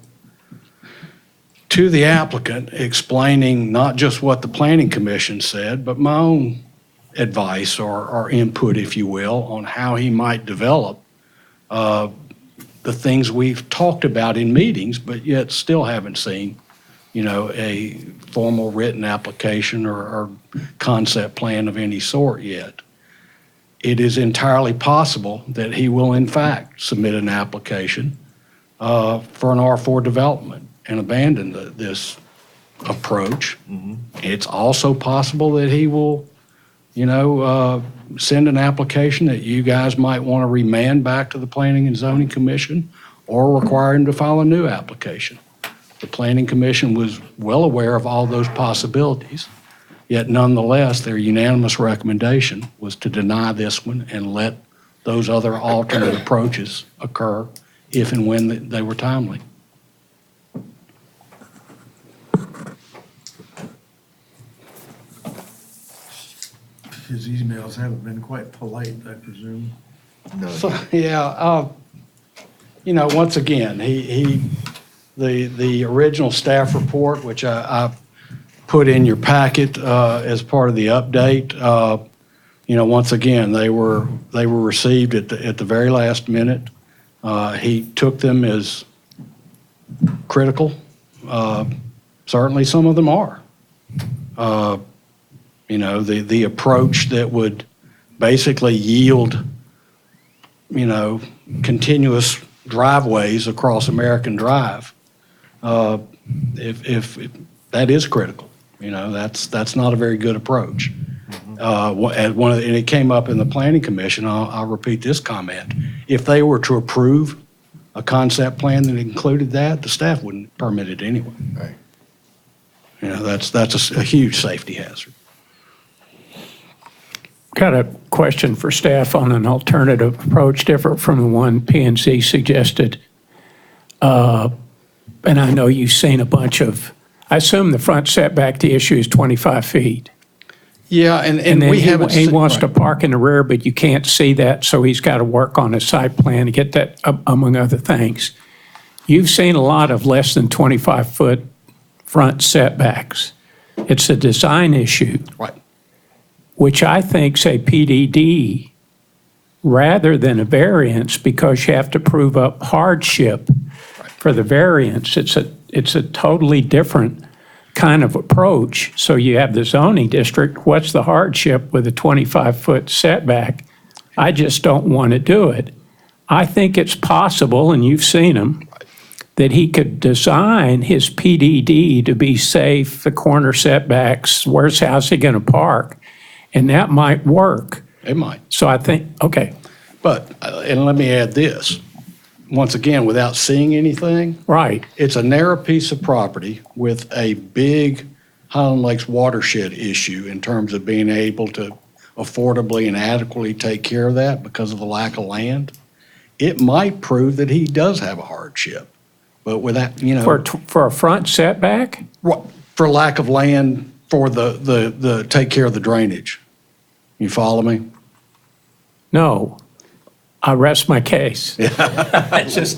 to the applicant explaining not just what the Planning Commission said, but my own advice or input, if you will, on how he might develop the things we've talked about in meetings, but yet still haven't seen, a formal written application or concept plan of any sort yet. It is entirely possible that he will in fact submit an application for an R4 development and abandon this approach. It's also possible that he will, send an application that you guys might want to remand back to the Planning and Zoning Commission or require him to file a new application. The Planning Commission was well aware of all those possibilities, yet nonetheless, their unanimous recommendation was to deny this one and let those other alternate approaches occur if and when they were timely. His emails haven't been quite polite, I presume. So, yeah, once again, the original staff report, which I put in your packet as part of the update, once again, they were received at the very last minute. He took them as critical. Certainly, some of them are. The approach that would basically yield, continuous driveways across American Drive if that is critical. That's not a very good approach. And it came up in the planning commission, I'll repeat this comment. If they were to approve a concept plan that included that, the staff wouldn't permit it anyway. Right. That's a huge safety hazard. Got a question for staff on an alternative approach different from the one P&Z suggested. And I know you've seen a bunch of, I assume the front setback, the issue is 25 feet. Yeah, and then we haven't. he wants right. to park in the rear, but you can't see that, so he's got to work on his site plan to get that, among other things. You've seen a lot of less than 25-foot front setbacks. It's a design issue. Right. Which I think's a PDD rather than a variance, because you have to prove up hardship for the variance. It's a totally different kind of approach. So you have the zoning district, what's the hardship with a 25-foot setback? I just don't want to do it. I think it's possible, and you've seen them, that he could design his PDD to be safe, the corner setbacks, where's house he going to park? And that might work. It might. So I think, okay. But, and let me add this, once again, without seeing anything. Right. It's a narrow piece of property with a big Highland Lakes watershed issue in terms of being able to affordably and adequately take care of that because of the lack of land. It might prove that he does have a hardship, but without, For a front setback? for lack of land for the take care of the drainage. You follow me? No. I rest my case. Just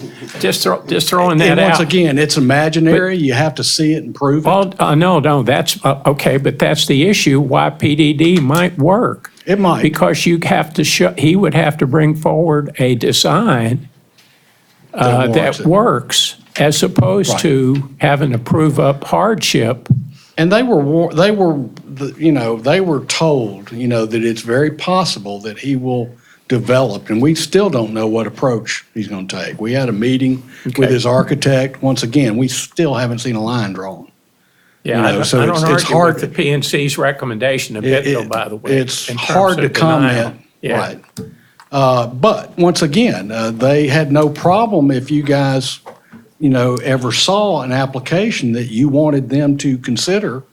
throwing that And out. once again, it's imaginary. You have to see it and prove it. Well, no, that's, okay, but that's the issue, why PDD might work. It might. Because you have to show, he would have to bring forward a design that works, as opposed Right. to having to prove up hardship. And they were told, that it's very possible that he will develop, and we still don't know what approach he's going to take. We had a meeting with his architect. Once again, we still haven't seen a line drawn. Yeah, I don't argue with the PNC's recommendation a bit, though, by the way. It's in terms hard to of denial. comment. Yeah. Right. But once again, they had no problem if you guys, ever saw an application that you wanted them to consider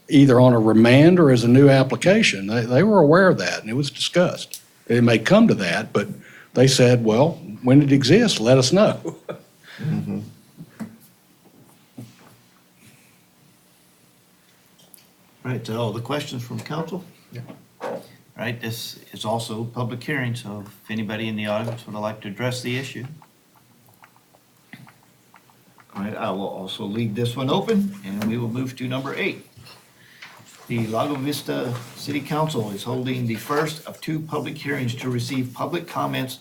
either on a remand or as a new application. They were aware of that, and it was discussed. It may come to that, but they said, well, when it exists, let us know. Mm-hmm. Right, so all the questions from council? Yeah. All right, this is also a public hearing, so if anybody in the audience would like to address the issue. All right, I will also leave this one open, and we will move to number 8. The Lago Vista City Council is holding the first of 2 public hearings to receive public comments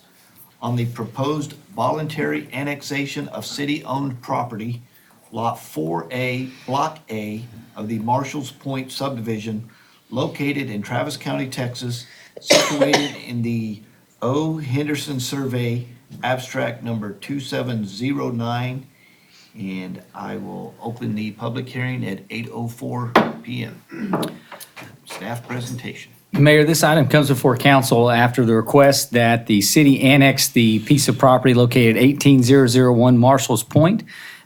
on the proposed voluntary annexation of city-owned property, Lot 4A, Block A of the Marshalls Point subdivision located in Travis County, Texas, situated in the O. Henderson Survey, abstract number 2709. And I will open the public hearing at 8:04 PM. Staff presentation. Mayor, this item comes before council after the request that the city annex the piece of property located 18001 Marshalls Point.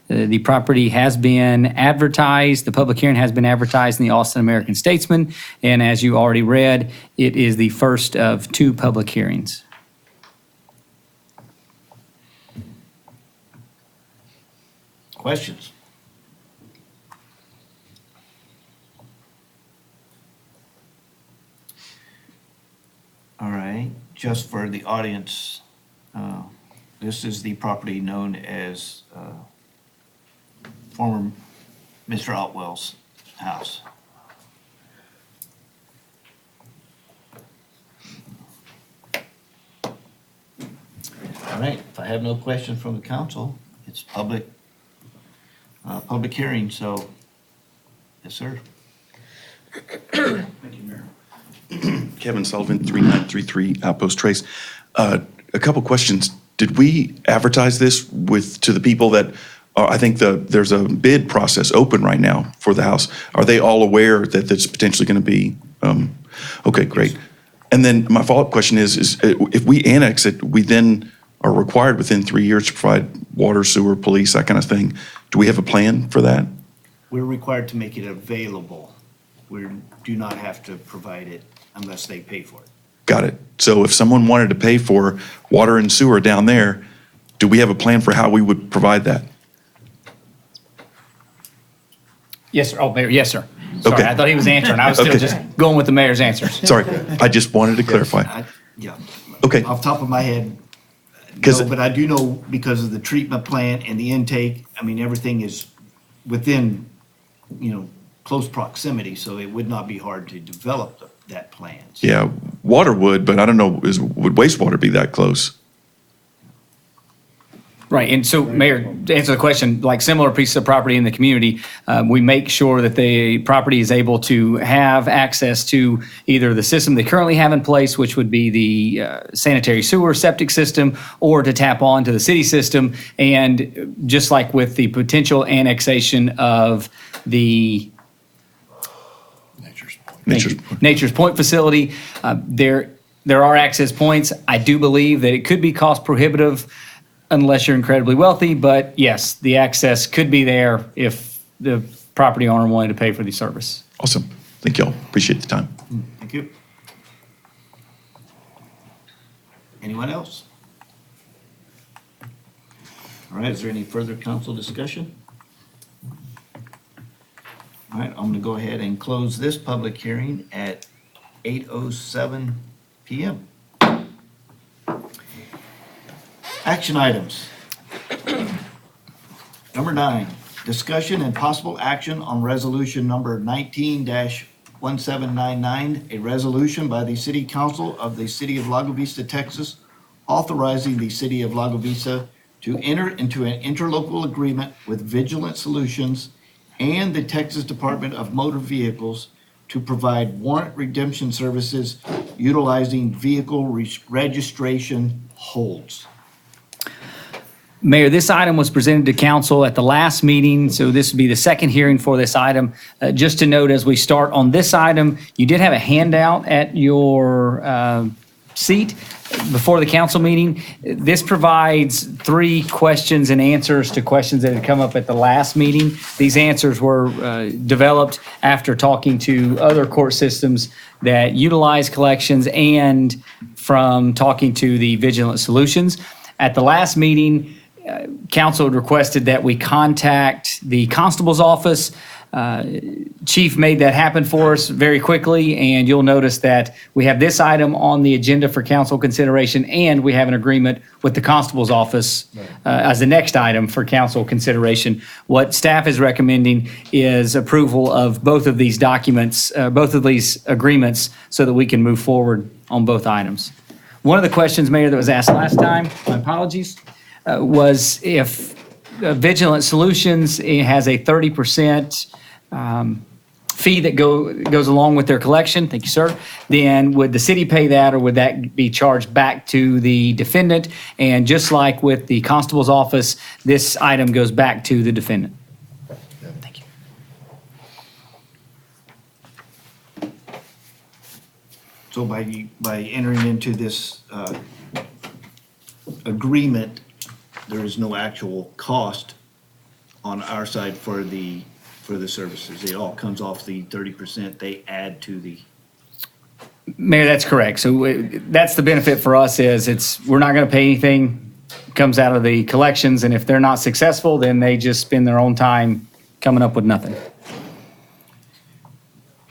The property has been advertised, the public hearing has been advertised in the Austin American Statesman, and as you already read, it is the first of 2 public hearings. Questions? All right, just for the audience, this is the property known as former Mr. Otwell's house. All right, if I have no questions from the council, it's public hearing, so, yes, sir. Thank you, Mayor. Kevin Sullivan, 3933 Outpost Trace. A couple questions. Did we advertise this to the people that I think there's a bid process open right now for the house. Are they all aware that that's potentially going to be, okay, great. And then my follow-up question is if we annex it, we then are required within 3 years to provide water, sewer, police, that kind of thing. Do we have a plan for that? We're required to make it available. We do not have to provide it unless they pay for it. Got it. So if someone wanted to pay for water and sewer down there, do we have a plan for how we would provide that? Yes, sir. Oh, Mayor, yes, sir. Sorry, Okay. I thought he was answering. I was still Okay. just going with the mayor's answers. Sorry, I just wanted to clarify. Yeah. Okay. Off the top of my head, 'Cause- no, but I do know because of the treatment plant and the intake, I mean, everything is within, close proximity, so it would not be hard to develop that plan. Yeah, water would, but I don't know, would wastewater be that close? Right, and so, Mayor, to answer the question, like similar pieces of property in the community, we make sure that the property is able to have access to either the system they currently have in place, which would be the sanitary sewer septic system, or to tap on to the city system. And just like with the potential annexation of the Nature's Point facility, there are access points. I do believe that it could be cost prohibitive unless you're incredibly wealthy, but yes, the access could be there if the property owner wanted to pay for the service. Awesome. Thank y'all. Appreciate the time. Thank you. Anyone else? All right, is there any further council discussion? All right, I'm gonna go ahead and close this public hearing at 8:07 PM. Action items. Number 9, discussion and possible action on resolution number 19-1799, a resolution by the City Council of the City of Lago Vista, Texas, authorizing the City of Lago Vista to enter into an interlocal agreement with Vigilant Solutions and the Texas Department of Motor Vehicles to provide warrant redemption services utilizing vehicle registration holds. Mayor, this item was presented to council at the last meeting, so this would be the second hearing for this item. Just to note, as we start on this item, you did have a handout at your seat before the council meeting. This provides 3 questions and answers to questions that had come up at the last meeting. These answers were developed after talking to other court systems that utilize collections and from talking to the Vigilant Solutions. At the last meeting, council had requested that we contact the constable's office. Chief made that happen for us very quickly, and you'll notice that we have this item on the agenda for council consideration, and we have an agreement with the constable's office as the next item for council consideration. What staff is recommending is approval of both of these documents, both of these agreements, so that we can move forward on both items. One of the questions, Mayor, that was asked last time, my apologies, was if Vigilant Solutions has a 30% fee that goes along with their collection, thank you, sir, then would the city pay that, or would that be charged back to the defendant? And just like with the constable's office, this item goes back to the defendant. Thank you. So by entering into this agreement, there is no actual cost on our side for the services. It all comes off the 30% they add to the. Mayor, that's correct. So that's the benefit for us is we're not going to pay anything. It comes out of the collections, and if they're not successful, then they just spend their own time coming up with nothing.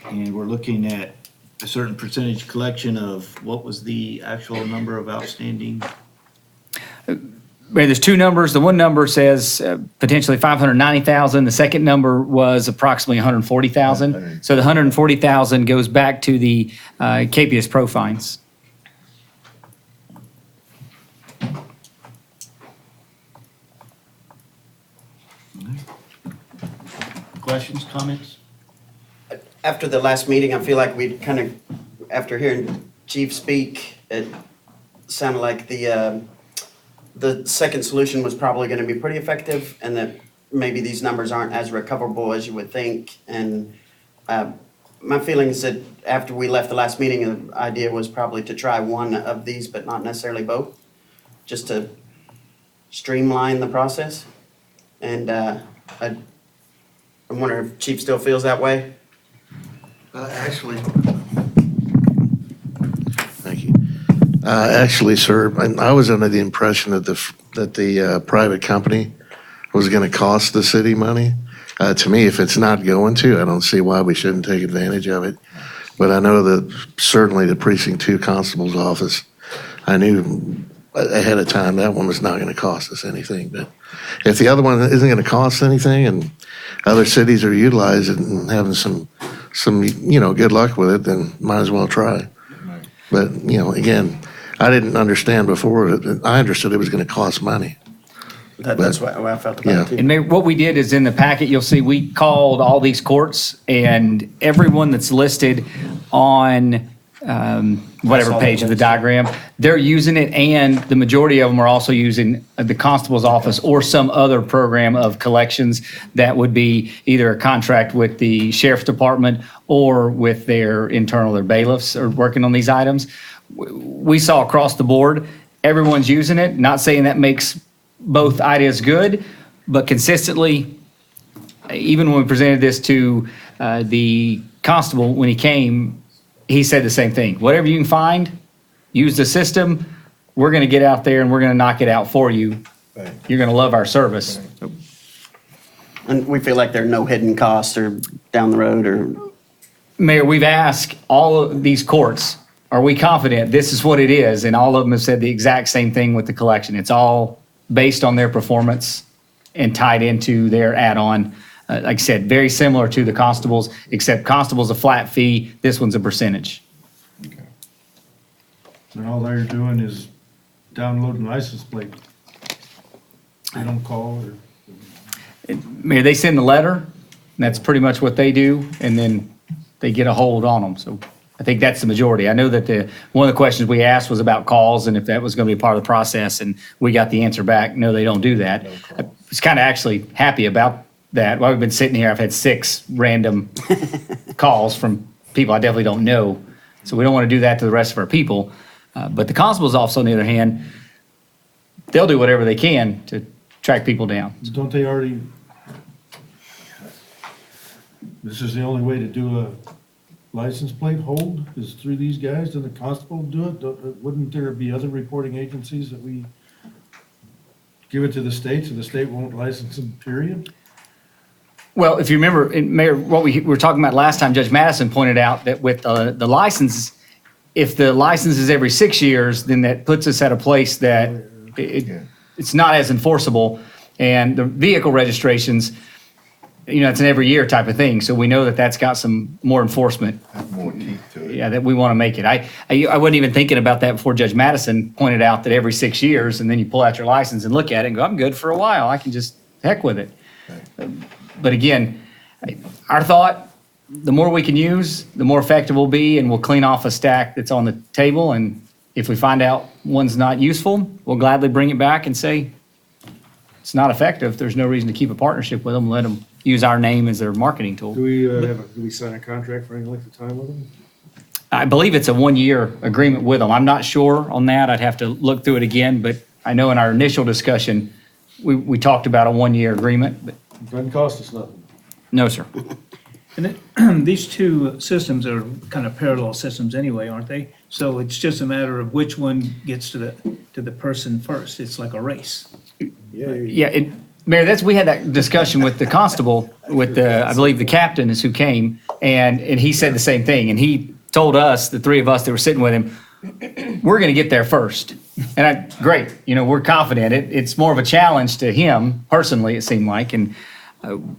And we're looking at a certain percentage collection of, what was the actual number of outstanding? There's 2 numbers. The one number says potentially 590,000. The second number was approximately 140,000. So the 140,000 goes back to the KPS Pro fines. Questions, comments? After the last meeting, I feel like we kind of, after hearing Chief speak, it sounded like the second solution was probably going to be pretty effective, and that maybe these numbers aren't as recoverable as you would think. And my feeling is that after we left the last meeting, the idea was probably to try one of these, but not necessarily both, just to streamline the process. And I wonder if Chief still feels that way? Actually, thank you. Actually, sir, I was under the impression that the private company was going to cost the city money. To me, if it's not going to, I don't see why we shouldn't take advantage of it. But I know that certainly the Precinct 2 Constable's office, I knew ahead of time that one was not going to cost us anything. But if the other one isn't going to cost anything and other cities are utilizing it and having some good luck with it, then might as well try. But, again, I didn't understand before. I understood it was going to cost money. That's what I felt about it too. And maybe what we did is in the packet, you'll see we called all these courts and everyone that's listed on whatever page of the diagram, they're using it, and the majority of them are also using the constable's office or some other program of collections that would be either a contract with the sheriff's department or with their bailiffs are working on these items. We saw across the board, everyone's using it, not saying that makes both ideas good, but consistently, even when we presented this to the constable when he came, he said the same thing. Whatever you can find, use the system. We're going to get out there and we're going to knock it out for you. Right. You're going to love our service. Right. And we feel like there are no hidden costs or down the road or... Mayor, we've asked all of these courts, are we confident this is what it is? And all of them have said the exact same thing with the collection. It's all based on their performance and tied into their add-on. Like I said, very similar to the constables, except constable's a flat fee, this one's a percentage. And all they're doing is downloading license plate. They don't call or... Mayor, they send the letter, and that's pretty much what they do, and then they get a hold on them. So I think that's the majority. I know that one of the questions we asked was about calls and if that was going to be part of the process, and we got the answer back, no, they don't do that. I was kind of actually happy about that. While we've been sitting here, I've had 6 random calls from people I definitely don't know. So we don't want to do that to the rest of our people. But the constable's office, on the other hand, they'll do whatever they can to track people down. Don't they already... This is the only way to do a license plate hold is through these guys? Does the constable do it? Wouldn't there be other reporting agencies that we give it to the state so the state won't license them, period? Well, if you remember, Mayor, what we were talking about last time, Judge Madison pointed out that with the license, if the license is every 6 years, then that puts us at a place that it's not as enforceable. And the vehicle registrations, it's an every year type of thing. So we know that that's got some more enforcement. More teeth to it. Yeah, that we want to make it. I wasn't even thinking about that before Judge Madison pointed out that every 6 years, and then you pull out your license and look at it and go, I'm good for a while. I can just heck with it. Right. But again, our thought, the more we can use, the more effective we'll be, and we'll clean off a stack that's on the table. And if we find out one's not useful, we'll gladly bring it back and say, it's not effective. There's no reason to keep a partnership with them. Let them use our name as their marketing tool. Do we sign a contract for any length of time with them? I believe it's a 1-year agreement with them. I'm not sure on that. I'd have to look through it again, but I know in our initial discussion, we talked about a 1-year agreement, but Doesn't cost us nothing. no, sir. And these two systems are kind of parallel systems anyway, aren't they? So it's just a matter of which one gets to the person first. It's like a race. Yeah, Mayor, we had that discussion with the constable, with I believe the captain is who came, and he said the same thing. And he told us, the 3 of us that were sitting with him, we're going to get there first. And great, we're confident. It's more of a challenge to him personally, it seemed like. And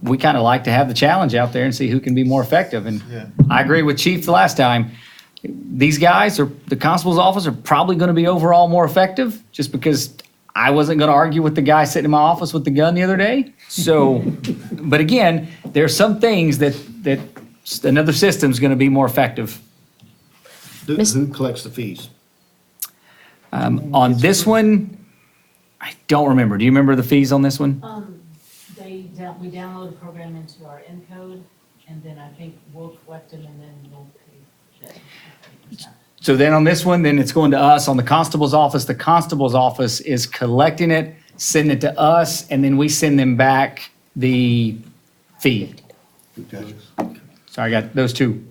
we kind of like to have the challenge out there and see who can be more effective. And I agree with Chief the last time. These guys, or the constable's office, are probably going to be overall more effective just because I wasn't going to argue with the guy sitting in my office with the gun the other day. So, but again, there are some things that another system's going to be more effective. Who collects the fees? On this one, I don't remember. Do you remember the fees on this one? They we download the program into our encode, and then I think we'll collect them, and then we'll pay them. So then on this one, then it's going to us on the constable's office. The constable's office is collecting it, sending it to us, and then we send them back the fee. Sorry, I got those two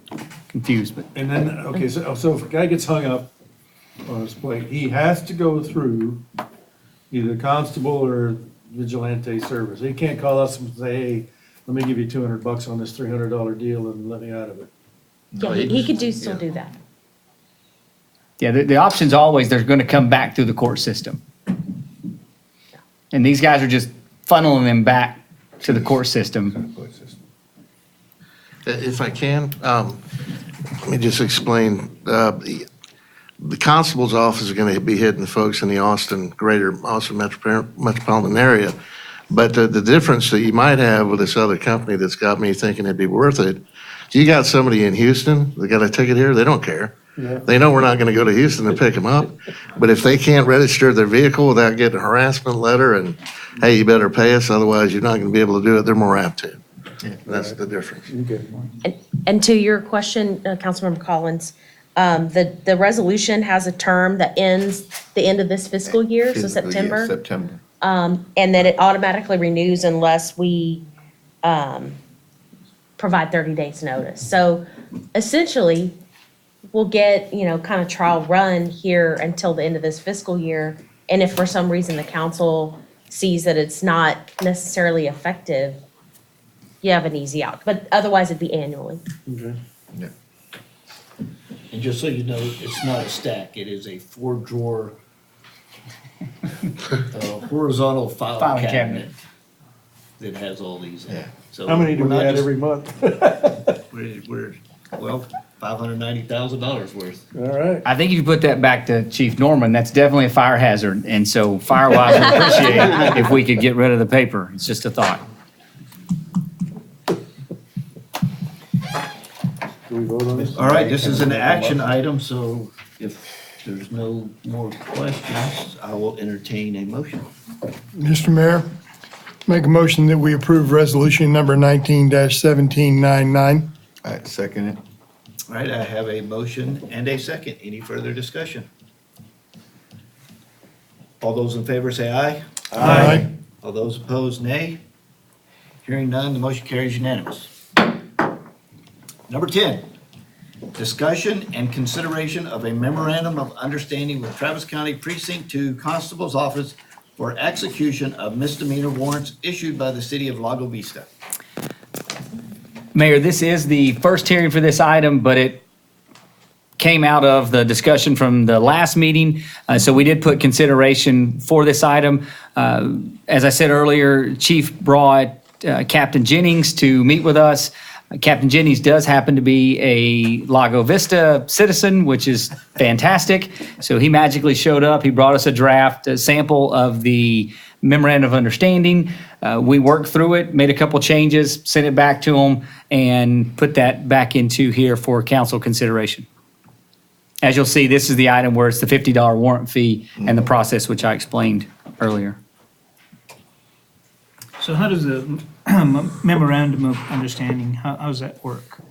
confused, but And then, okay, so if a guy gets hung up on his plate, he has to go through either constable or vigilante service. He can't call us and say, hey, let me give you $200 on this $300 deal and let me out of it. Yeah, he could still do that. yeah, the option's always they're going to come back through the court system. And these guys are just funneling them back to the court system. If I can, let me just explain. The constable's office is going to be hitting the folks in the greater Austin metropolitan area. But the difference that you might have with this other company that's got me thinking it'd be worth it, you got somebody in Houston that got a ticket here, they don't care. Yeah. They know we're not going to go to Houston to pick them up. But if they can't register their vehicle without getting a harassment letter and, hey, you better pay us, otherwise you're not going to be able to do it, they're more apt to. That's the difference. And to your question, Councilmember Collins, the resolution has a term that ends the end of this fiscal year, so September. September. And then it automatically renews unless we provide 30 days notice. So essentially, we'll get, kind of trial run here until the end of this fiscal year. And if for some reason the council sees that it's not necessarily effective, you have an easy out. But otherwise, it'd be annually. Okay. And just so you know, it's not a stack, it is a 4-drawer horizontal file cabinet that has all these in it. So How many do we're we not add just- every month? We're $590,000 worth. All right. I think if you put that back to Chief Norman, that's definitely a fire hazard. And so fire-wise, we appreciate if we could get rid of the paper. It's just a thought. Do we vote on this? All right, this is an action item, so if there's no more questions, I will entertain a motion. Mr. Mayor, make a motion that we approve resolution number 19-1799. All right, second it. All right, I have a motion and a second. Any further discussion? All those in favor say aye. Aye. All those opposed, nay. Hearing none, the motion carries unanimous. Number 10, discussion and consideration of a memorandum of understanding with Travis County Precinct 2 Constable's Office for execution of misdemeanor warrants issued by the city of Lago Vista. Mayor, this is the first hearing for this item, but it came out of the discussion from the last meeting. So we did put consideration for this item. As I said earlier, Chief brought Captain Jennings to meet with us. Captain Jennings does happen to be a Lago Vista citizen, which is fantastic. So he magically showed up. He brought us a draft, a sample of the memorandum of understanding. We worked through it, made a couple changes, sent it back to him, and put that back into here for council consideration. As you'll see, this is the item where it's the $50 warrant fee and the process which I explained earlier. So how does the memorandum of understanding, how does that work?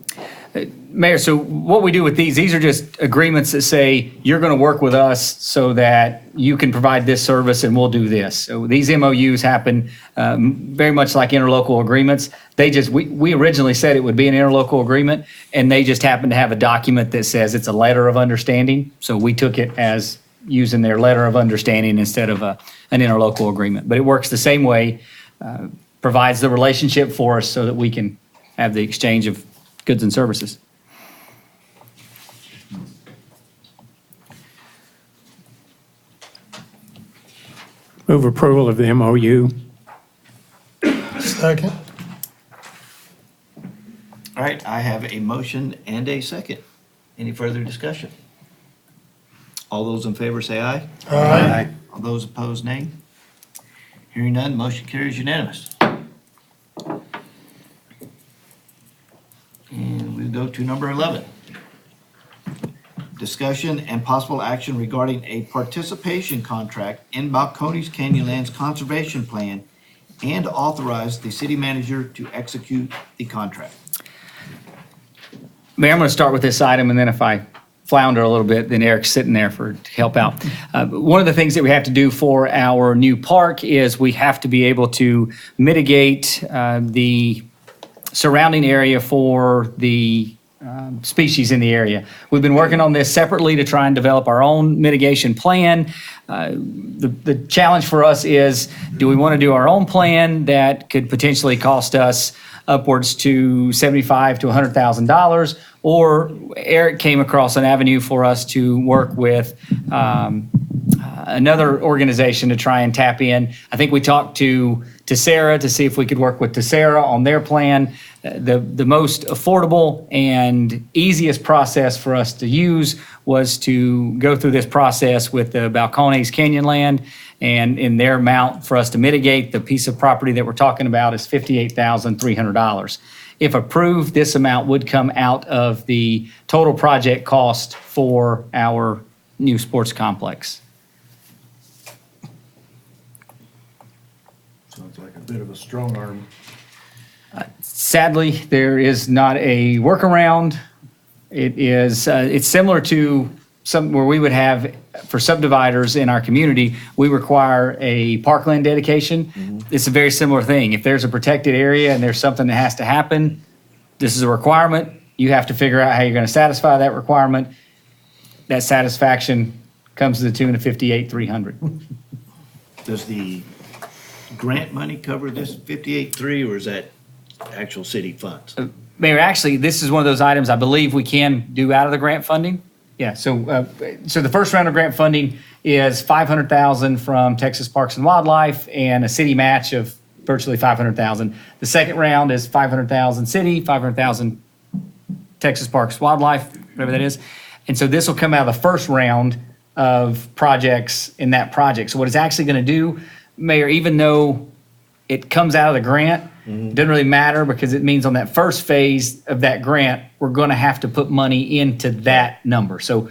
Mayor, so what we do with these are just agreements that say you're going to work with us so that you can provide this service and we'll do this. So these MOUs happen very much like interlocal agreements. We originally said it would be an interlocal agreement, and they just happen to have a document that says it's a letter of understanding. So we took it as using their letter of understanding instead of an interlocal agreement. But it works the same way, provides the relationship for us so that we can have the exchange of goods and services. Move approval of the MOU. Second. All right, I have a motion and a second. Any further discussion? All those in favor say aye. Aye. All those opposed, nay. Hearing none, motion carries unanimous. And we go to number 11. Discussion and possible action regarding a participation contract in Balcones Canyonlands Conservation Plan and authorize the city manager to execute the contract. Mayor, I'm going to start with this item, and then if I flounder a little bit, then Eric's sitting there to help out. One of the things that we have to do for our new park is we have to be able to mitigate the surrounding area for the species in the area. We've been working on this separately to try and develop our own mitigation plan. The challenge for us is, do we want to do our own plan that could potentially cost us upwards to $75,000 to $100,000, or Eric came across an avenue for us to work with another organization to try and tap in. I think we talked to Sarah to see if we could work with Sarah on their plan. The most affordable and easiest process for us to use was to go through this process with the Balcones Canyon land, and in their amount for us to mitigate the piece of property that we're talking about is $58,300. If approved, this amount would come out of the total project cost for our new sports complex. Sounds like a bit of a strong arm. Sadly, there is not a workaround. It's similar to some where we would have, for subdividers in our community, we require a parkland dedication. It's a very similar thing. If there's a protected area and there's something that has to happen, this is a requirement. You have to figure out how you're going to satisfy that requirement. That satisfaction comes to the tune of $58,300. Does the grant money cover this 58.3, or is that actual city funds? Mayor, actually, this is one of those items I believe we can do out of the grant funding. Yeah, so the first round of grant funding is $500,000 from Texas Parks and Wildlife and a city match of virtually $500,000. The second round is $500,000 city, $500,000 Texas Parks Wildlife, whatever that is. And so this will come out of the first round of projects in that project. So what it's actually going to do, Mayor, even though it comes out of the grant, it doesn't really matter, because it means on that first phase of that grant, we're going to have to put money into that number. So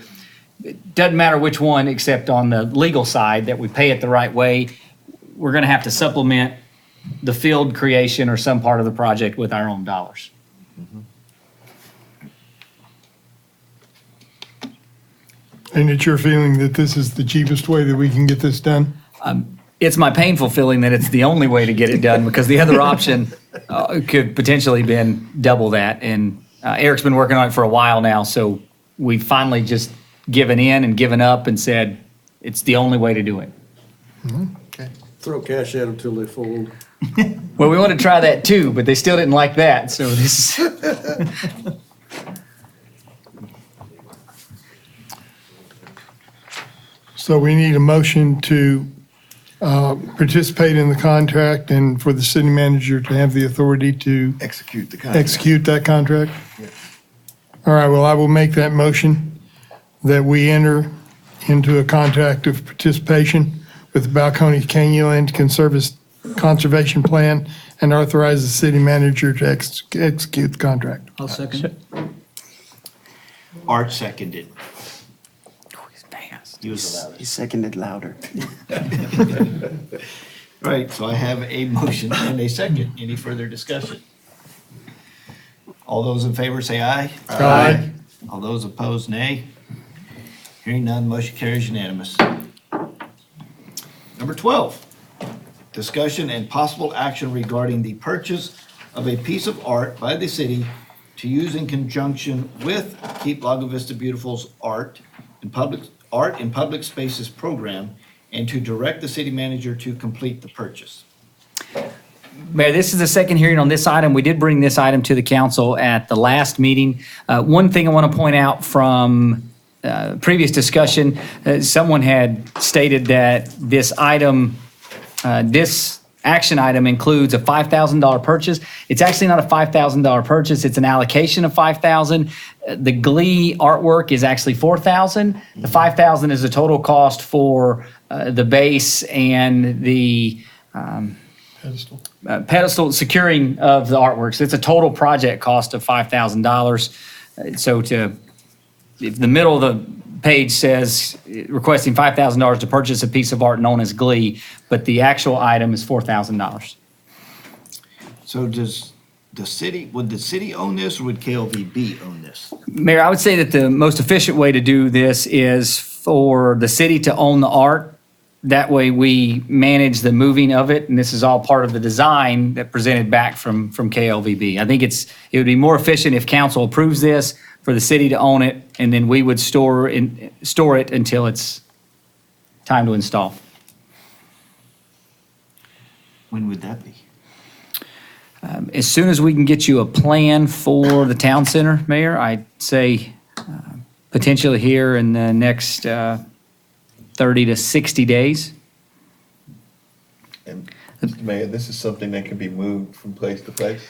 it doesn't matter which one, except on the legal side, that we pay it the right way. We're going to have to supplement the field creation or some part of the project with our own dollars. And it's your feeling that this is the cheapest way that we can get this done? It's my painful feeling that it's the only way to get it done, because the other option could potentially been double that. And Eric's been working on it for a while now, so we finally just given in and given up and said it's the only way to do it. Okay. Throw cash at them till they fold. Well, we want to try that too, but they still didn't like that. So this. So we need a motion to participate in the contract and for the city manager to have the authority to Execute the contract. execute that contract? All right, well, I will make that motion that we enter into a contract of participation with the Balcones Canyon Land Conservation Plan and authorize the city manager to execute the contract. I'll second it. Art seconded. He was the loudest. He seconded louder. Right, so I have a motion and a second. Any further discussion? All those in favor say aye. Aye. All those opposed, nay. Hearing none, motion carries unanimous. Number 12, discussion and possible action regarding the purchase of a piece of art by the city to use in conjunction with Keep Lago Vista Beautiful's Art in Public Spaces program, and to direct the city manager to complete the purchase. Mayor, this is the second hearing on this item. We did bring this item to the council at the last meeting. One thing I want to point out from previous discussion, someone had stated that this item, this action item includes a $5,000 purchase. It's actually not a $5,000 purchase. It's an allocation of $5,000. The Glee artwork is actually $4,000. The $5,000 is the total cost for the base and the pedestal securing of the artwork. So it's a total project cost of $5,000. So if the middle of the page says requesting $5,000 to purchase a piece of art known as Glee, but the actual item is $4,000. So would the city own this or would KLVB own this? Mayor, I would say that the most efficient way to do this is for the city to own the art. That way we manage the moving of it, and this is all part of the design that presented back from KLVB. I think it would be more efficient if council approves this for the city to own it, and then we would store it until it's time to install. When would that be? As soon as we can get you a plan for the town center, Mayor, I'd say potentially here in the next 30 to 60 days. And Mr. Mayor, this is something that can be moved from place to place?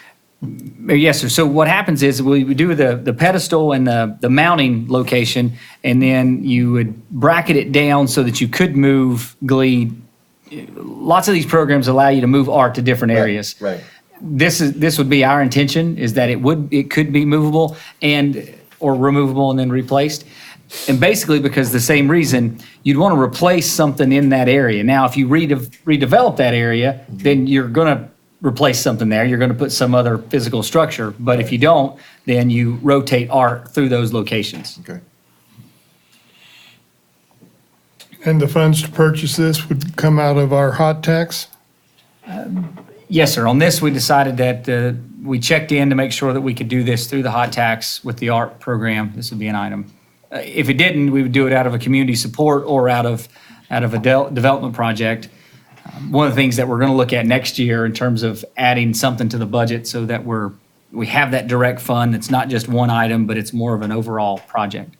Yes, sir. So what happens is we do the pedestal and the mounting location, and then you would bracket it down so that you could move GLEED. Lots of these programs allow you to move art to different areas. Right. This would be our intention, is that it could be movable or removable and then replaced. And basically because the same reason, you'd want to replace something in that area. Now, if you redevelop that area, then you're going to replace something there. You're going to put some other physical structure. But if you don't, then you rotate art through those locations. Okay. And the funds to purchase this would come out of our hot tax? Yes, sir. On this, we decided that we checked in to make sure that we could do this through the hot tax with the art program. This would be an item. If it didn't, we would do it out of a community support or out of a development project. One of the things that we're going to look at next year in terms of adding something to the budget so that we have that direct fund. It's not just one item, but it's more of an overall project.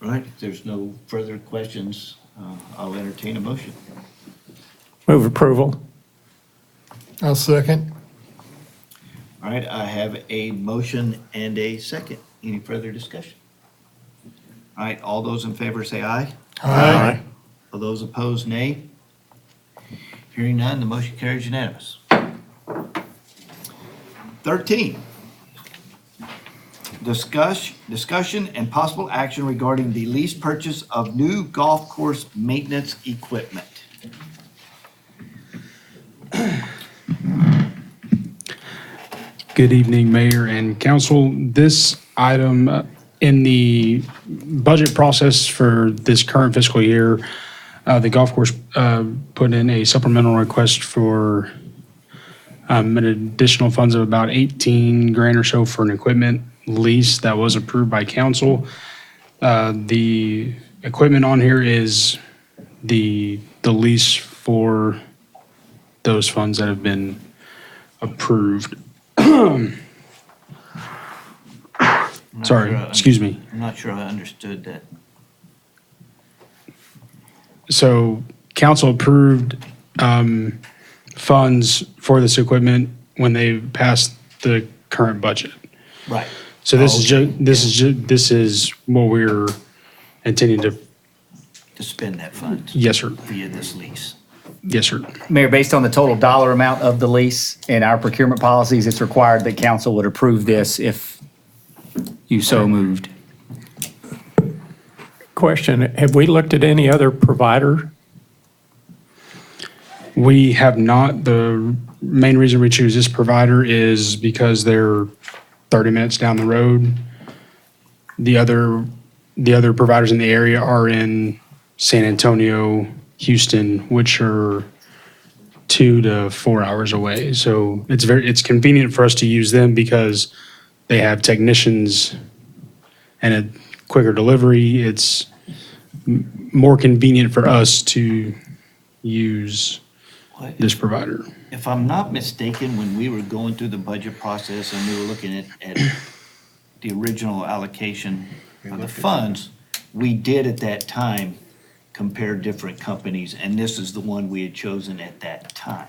All right, if there's no further questions, I'll entertain a motion. Move approval. I'll second. All right, I have a motion and a second. Any further discussion? All right, all those in favor say aye. Aye. All those opposed, nay. Hearing none, the motion carries unanimous. 13, discussion and possible action regarding the lease purchase of new golf course maintenance equipment. Good evening, Mayor and Council. This item in the budget process for this current fiscal year, the golf course put in a supplemental request for an additional funds of about 18 grand or so for an equipment lease that was approved by council. The equipment on here is the lease for those funds that have been approved. Sorry, excuse me. I'm not sure I understood that. So council approved funds for this equipment when they passed the current budget. Right. So this is what we're intending to. To spend that fund. Yes, sir. Via this lease. Yes, sir. Mayor, based on the total dollar amount of the lease and our procurement policies, it's required that council would approve this if you so moved. Question, have we looked at any other provider? We have not. The main reason we choose this provider is because they're 30 minutes down the road. The other providers in the area are in San Antonio, Houston, which are 2 to 4 hours away. So it's convenient for us to use them because they have technicians and a quicker delivery. It's more convenient for us to use this provider. If I'm not mistaken, when we were going through the budget process and we were looking at the original allocation of the funds, we did at that time compare different companies, and this is the one we had chosen at that time.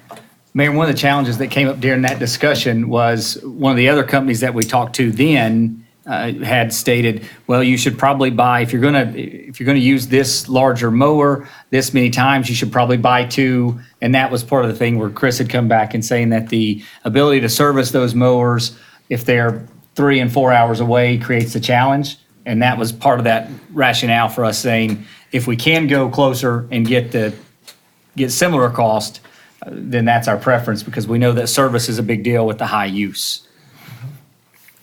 Mayor, one of the challenges that came up during that discussion was one of the other companies that we talked to then had stated, well, you should probably buy, if you're gonna use this larger mower this many times, you should probably buy 2. And that was part of the thing where Chris had come back and saying that the ability to service those mowers, if they're 3 and 4 hours away, creates a challenge. And that was part of that rationale for us saying, if we can go closer and get similar cost, then that's our preference, because we know that service is a big deal with the high use.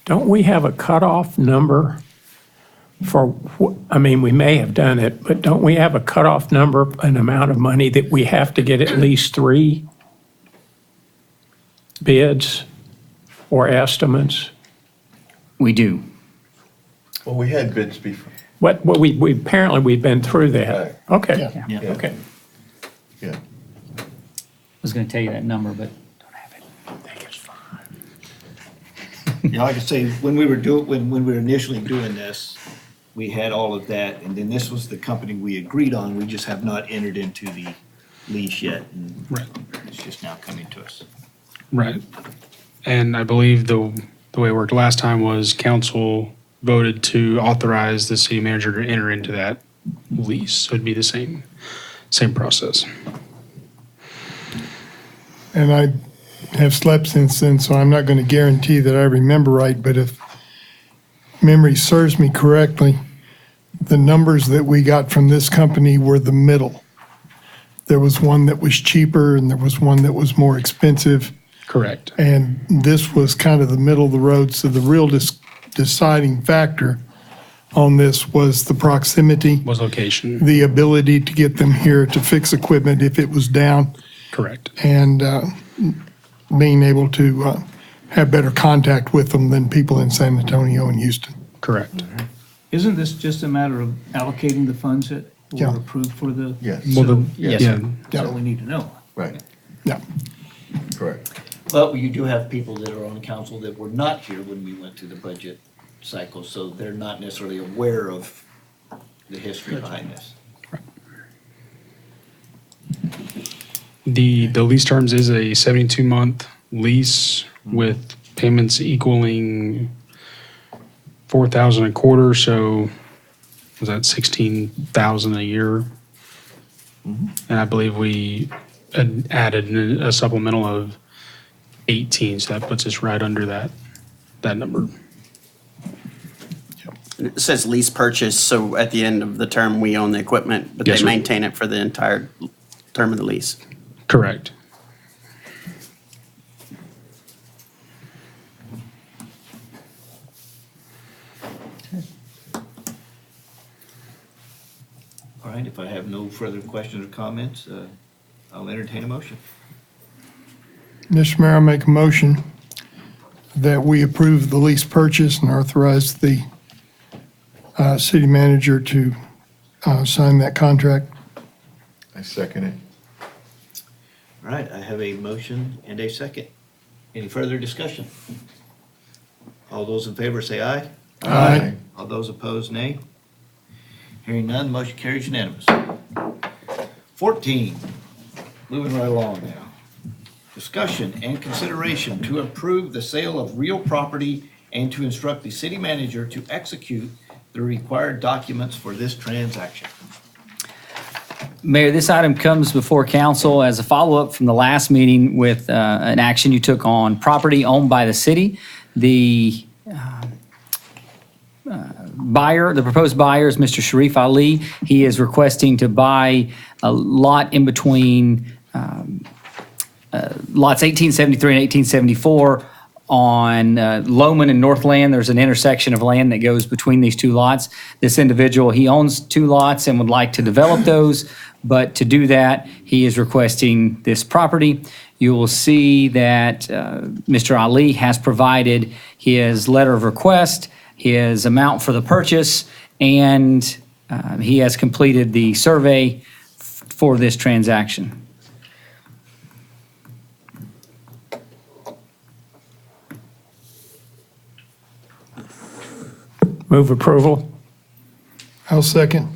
Don't we have a cutoff number for, we may have done it, but don't we have a cutoff number, an amount of money that we have to get at least 3 bids or estimates? We do. Well, we had bids before. What we apparently we've been through that. Okay. Yeah. Okay. Yeah. I was going to tell you that number, but Like I say, when we were initially doing this, we had all of that, and then this was the company we agreed on. We just have not entered into the lease yet, and Right. it's just now coming to us. Right. And I believe the way it worked last time was council voted to authorize the city manager to enter into that lease. So it'd be the same process. And I have slept since then, so I'm not going to guarantee that I remember right, but if memory serves me correctly, the numbers that we got from this company were the middle. There was one that was cheaper and there was one that was more expensive. Correct. And this was kind of the middle of the road, so the real deciding factor on this was the proximity. Was location. The ability to get them here to fix equipment if it was down. Correct. And being able to have better contact with them than people in San Antonio and Houston. Correct. Isn't this just a matter of allocating the funds that Yeah. were approved for the? Yes. Well, Yes. yeah. That's all we need to know. Right. Yeah. Correct. But you do have people that are on council that were not here when we went through the budget cycle, so they're not necessarily aware of the history behind this. The lease terms is a 72-month lease with payments equaling $4,000 a quarter, so was that $16,000 a year? And I believe we added a supplemental of 18, so that puts us right under that number. It says lease purchase, so at the end of the term, we own the equipment, but Yes, they sir. maintain it for the entire term of the lease. Correct. All right, if I have no further questions or comments, I'll entertain a motion. Mr. Mayor, I make a motion that we approve the lease purchase and authorize the city manager to sign that contract. I second it. All right, I have a motion and a second. Any further discussion? All those in favor say aye. Aye. All those opposed, nay. Hearing none, motion carries unanimous. 14, moving right along now. Discussion and consideration to approve the sale of real property and to instruct the city manager to execute the required documents for this transaction. Mayor, this item comes before council as a follow-up from the last meeting with an action you took on property owned by the city. The buyer, the proposed buyer is Mr. Sharif Ali. He is requesting to buy a lot in between lots 1873 and 1874 on Lowman and Northland. There's an intersection of land that goes between these two lots. This individual, he owns 2 lots and would like to develop those, but to do that, he is requesting this property. You will see that Mr. Ali has provided his letter of request, his amount for the purchase, and he has completed the survey for this transaction. Move approval. I'll second.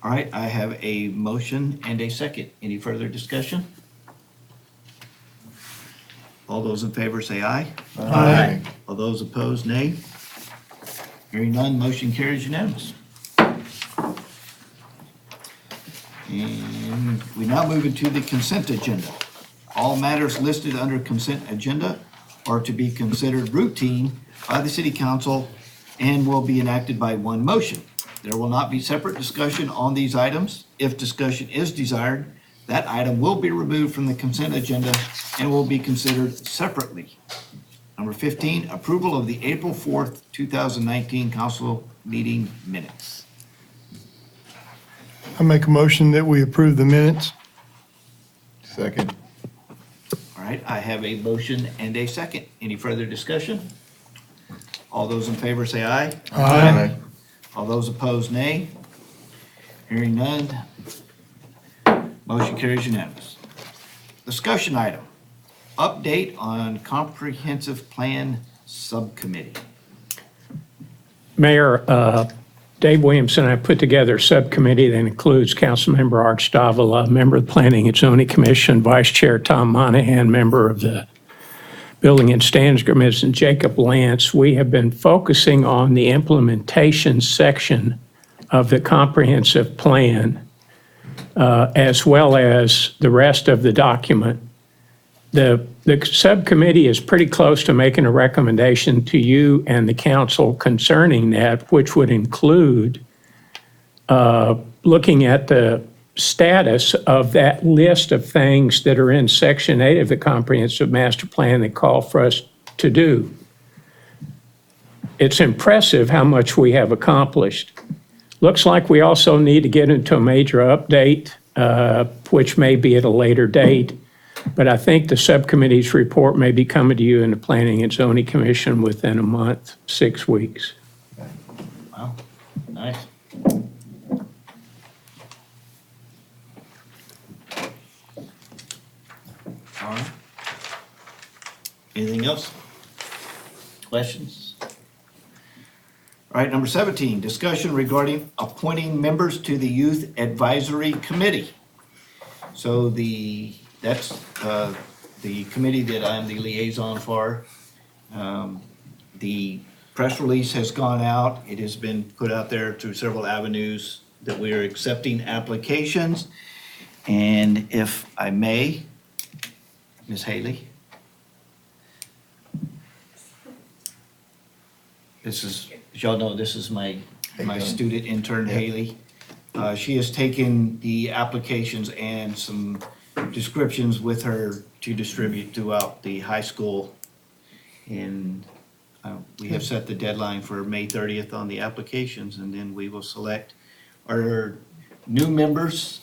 All right, I have a motion and a second. Any further discussion? All those in favor say aye. Aye. All those opposed, nay. Hearing none, motion carries unanimous. And we now move into the consent agenda. All matters listed under consent agenda are to be considered routine by the city council and will be enacted by one motion. There will not be separate discussion on these items. If discussion is desired, that item will be removed from the consent agenda and will be considered separately. Number 15, approval of the April 4th, 2019 council meeting minutes. I make a motion that we approve the minutes. Second. All right, I have a motion and a second. Any further discussion? All those in favor say aye. Aye. All those opposed, nay. Hearing none, motion carries unanimous. Discussion item, update on comprehensive plan subcommittee. Mayor, Dave Williamson and I put together a subcommittee that includes Councilmember Art Stavila, member of the Planning and Zoning Commission, Vice Chair Tom Monahan, member of the Building and Standards Commission, and Jacob Lance. We have been focusing on the implementation section of the comprehensive plan, as well as the rest of the document. The subcommittee is pretty close to making a recommendation to you and the council concerning that, which would include looking at the status of that list of things that are in Section 8 of the Comprehensive Master Plan that call for us to do. It's impressive how much we have accomplished. Looks like we also need to get into a major update, which may be at a later date. But I think the subcommittee's report may be coming to you in the Planning and Zoning Commission within a month, 6 weeks. Wow, nice. All right. Anything else? Questions? All right, number 17, discussion regarding appointing members to the Youth Advisory Committee. So that's the committee that I'm the liaison for. The press release has gone out. It has been put out there through several avenues that we are accepting applications. And if I may, Ms. Haley. This is, as y'all know, this is my student intern, Haley. She has taken the applications and some descriptions with her to distribute throughout the high school. And we have set the deadline for May 30th on the applications, and then we will select our new members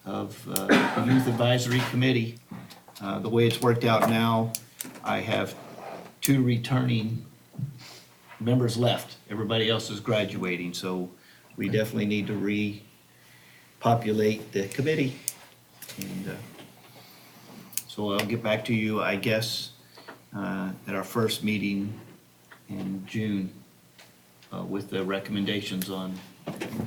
of the Youth Advisory Committee. The way it's worked out now, I have 2 returning members left. Everybody else is graduating, so we definitely need to repopulate the committee. And so I'll get back to you, I guess, at our first meeting in June with the recommendations on.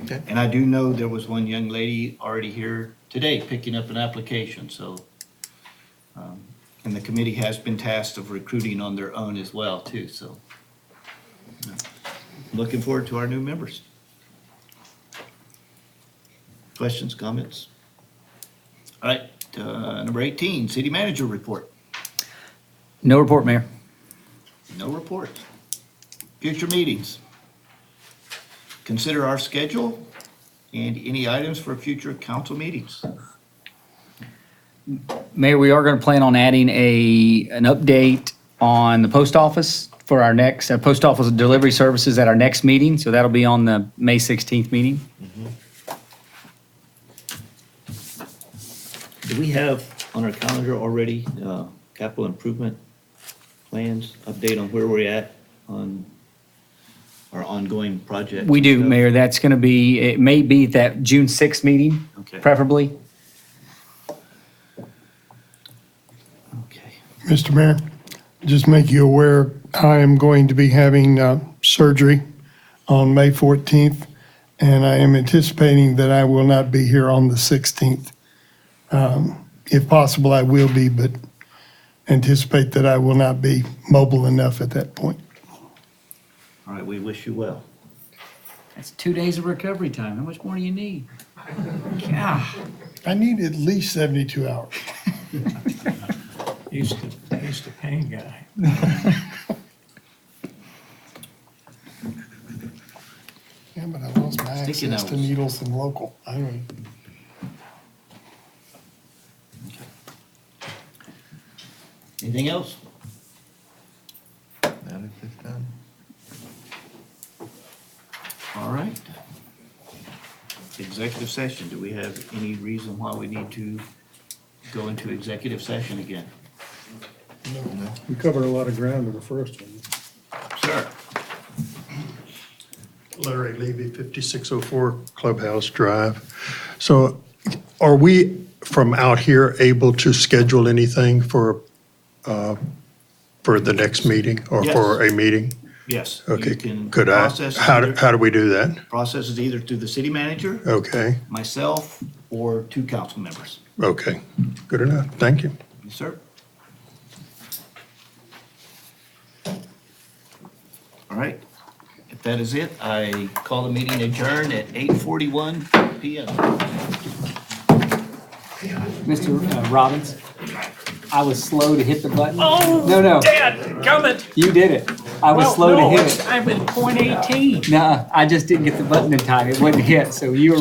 Okay. And I do know there was one young lady already here today picking up an application, so. And the committee has been tasked of recruiting on their own as well, too, so. Looking forward to our new members. Questions, comments? All right, number 18, city manager report. No report, Mayor. No report. Future meetings. Consider our schedule and any items for future council meetings. Mayor, we are going to plan on adding an update on the post office for our next post office delivery services at our next meeting. So that'll be on the May 16th meeting. Do we have on our calendar already capital improvement plans, update on where we're at on our ongoing projects? We do, and stuff? Mayor. That's going to be, it may be that June 6th meeting, Okay. preferably. Okay. Mr. Mayor, just make you aware, I am going to be having surgery on May 14th, and I am anticipating that I will not be here on the 16th. If possible, I will be, but anticipate that I will not be mobile enough at that point. All right, we wish you well. That's 2 days of recovery time. How much more do you need? Yeah. I need at least 72 hours. Used to pay main guy. Yeah, but I lost my Sticky access to nose. needles and local. I don't. Anything else? Not at this time. All right. Executive session, do we have any reason why we need to go into executive session again? We covered a lot of ground in the first one. Sure. Larry Levy, 5604 Clubhouse Drive. So are we, from out here, able to schedule anything for the next meeting or for a meeting? Yes. Okay, You can could I, process how either- do we do that? Process is either through the city manager, Okay, myself, or two council members. okay, good enough, thank you. Yes, sir. All right. If that is it, I call the meeting adjourned at 8:41 PM. Mr. Robbins, I was slow to hit the button. Oh, No. Dad, coming. You did it. I was slow to hit it. I'm in .18. Nah, I just didn't get the button in time. It wouldn't hit, so you were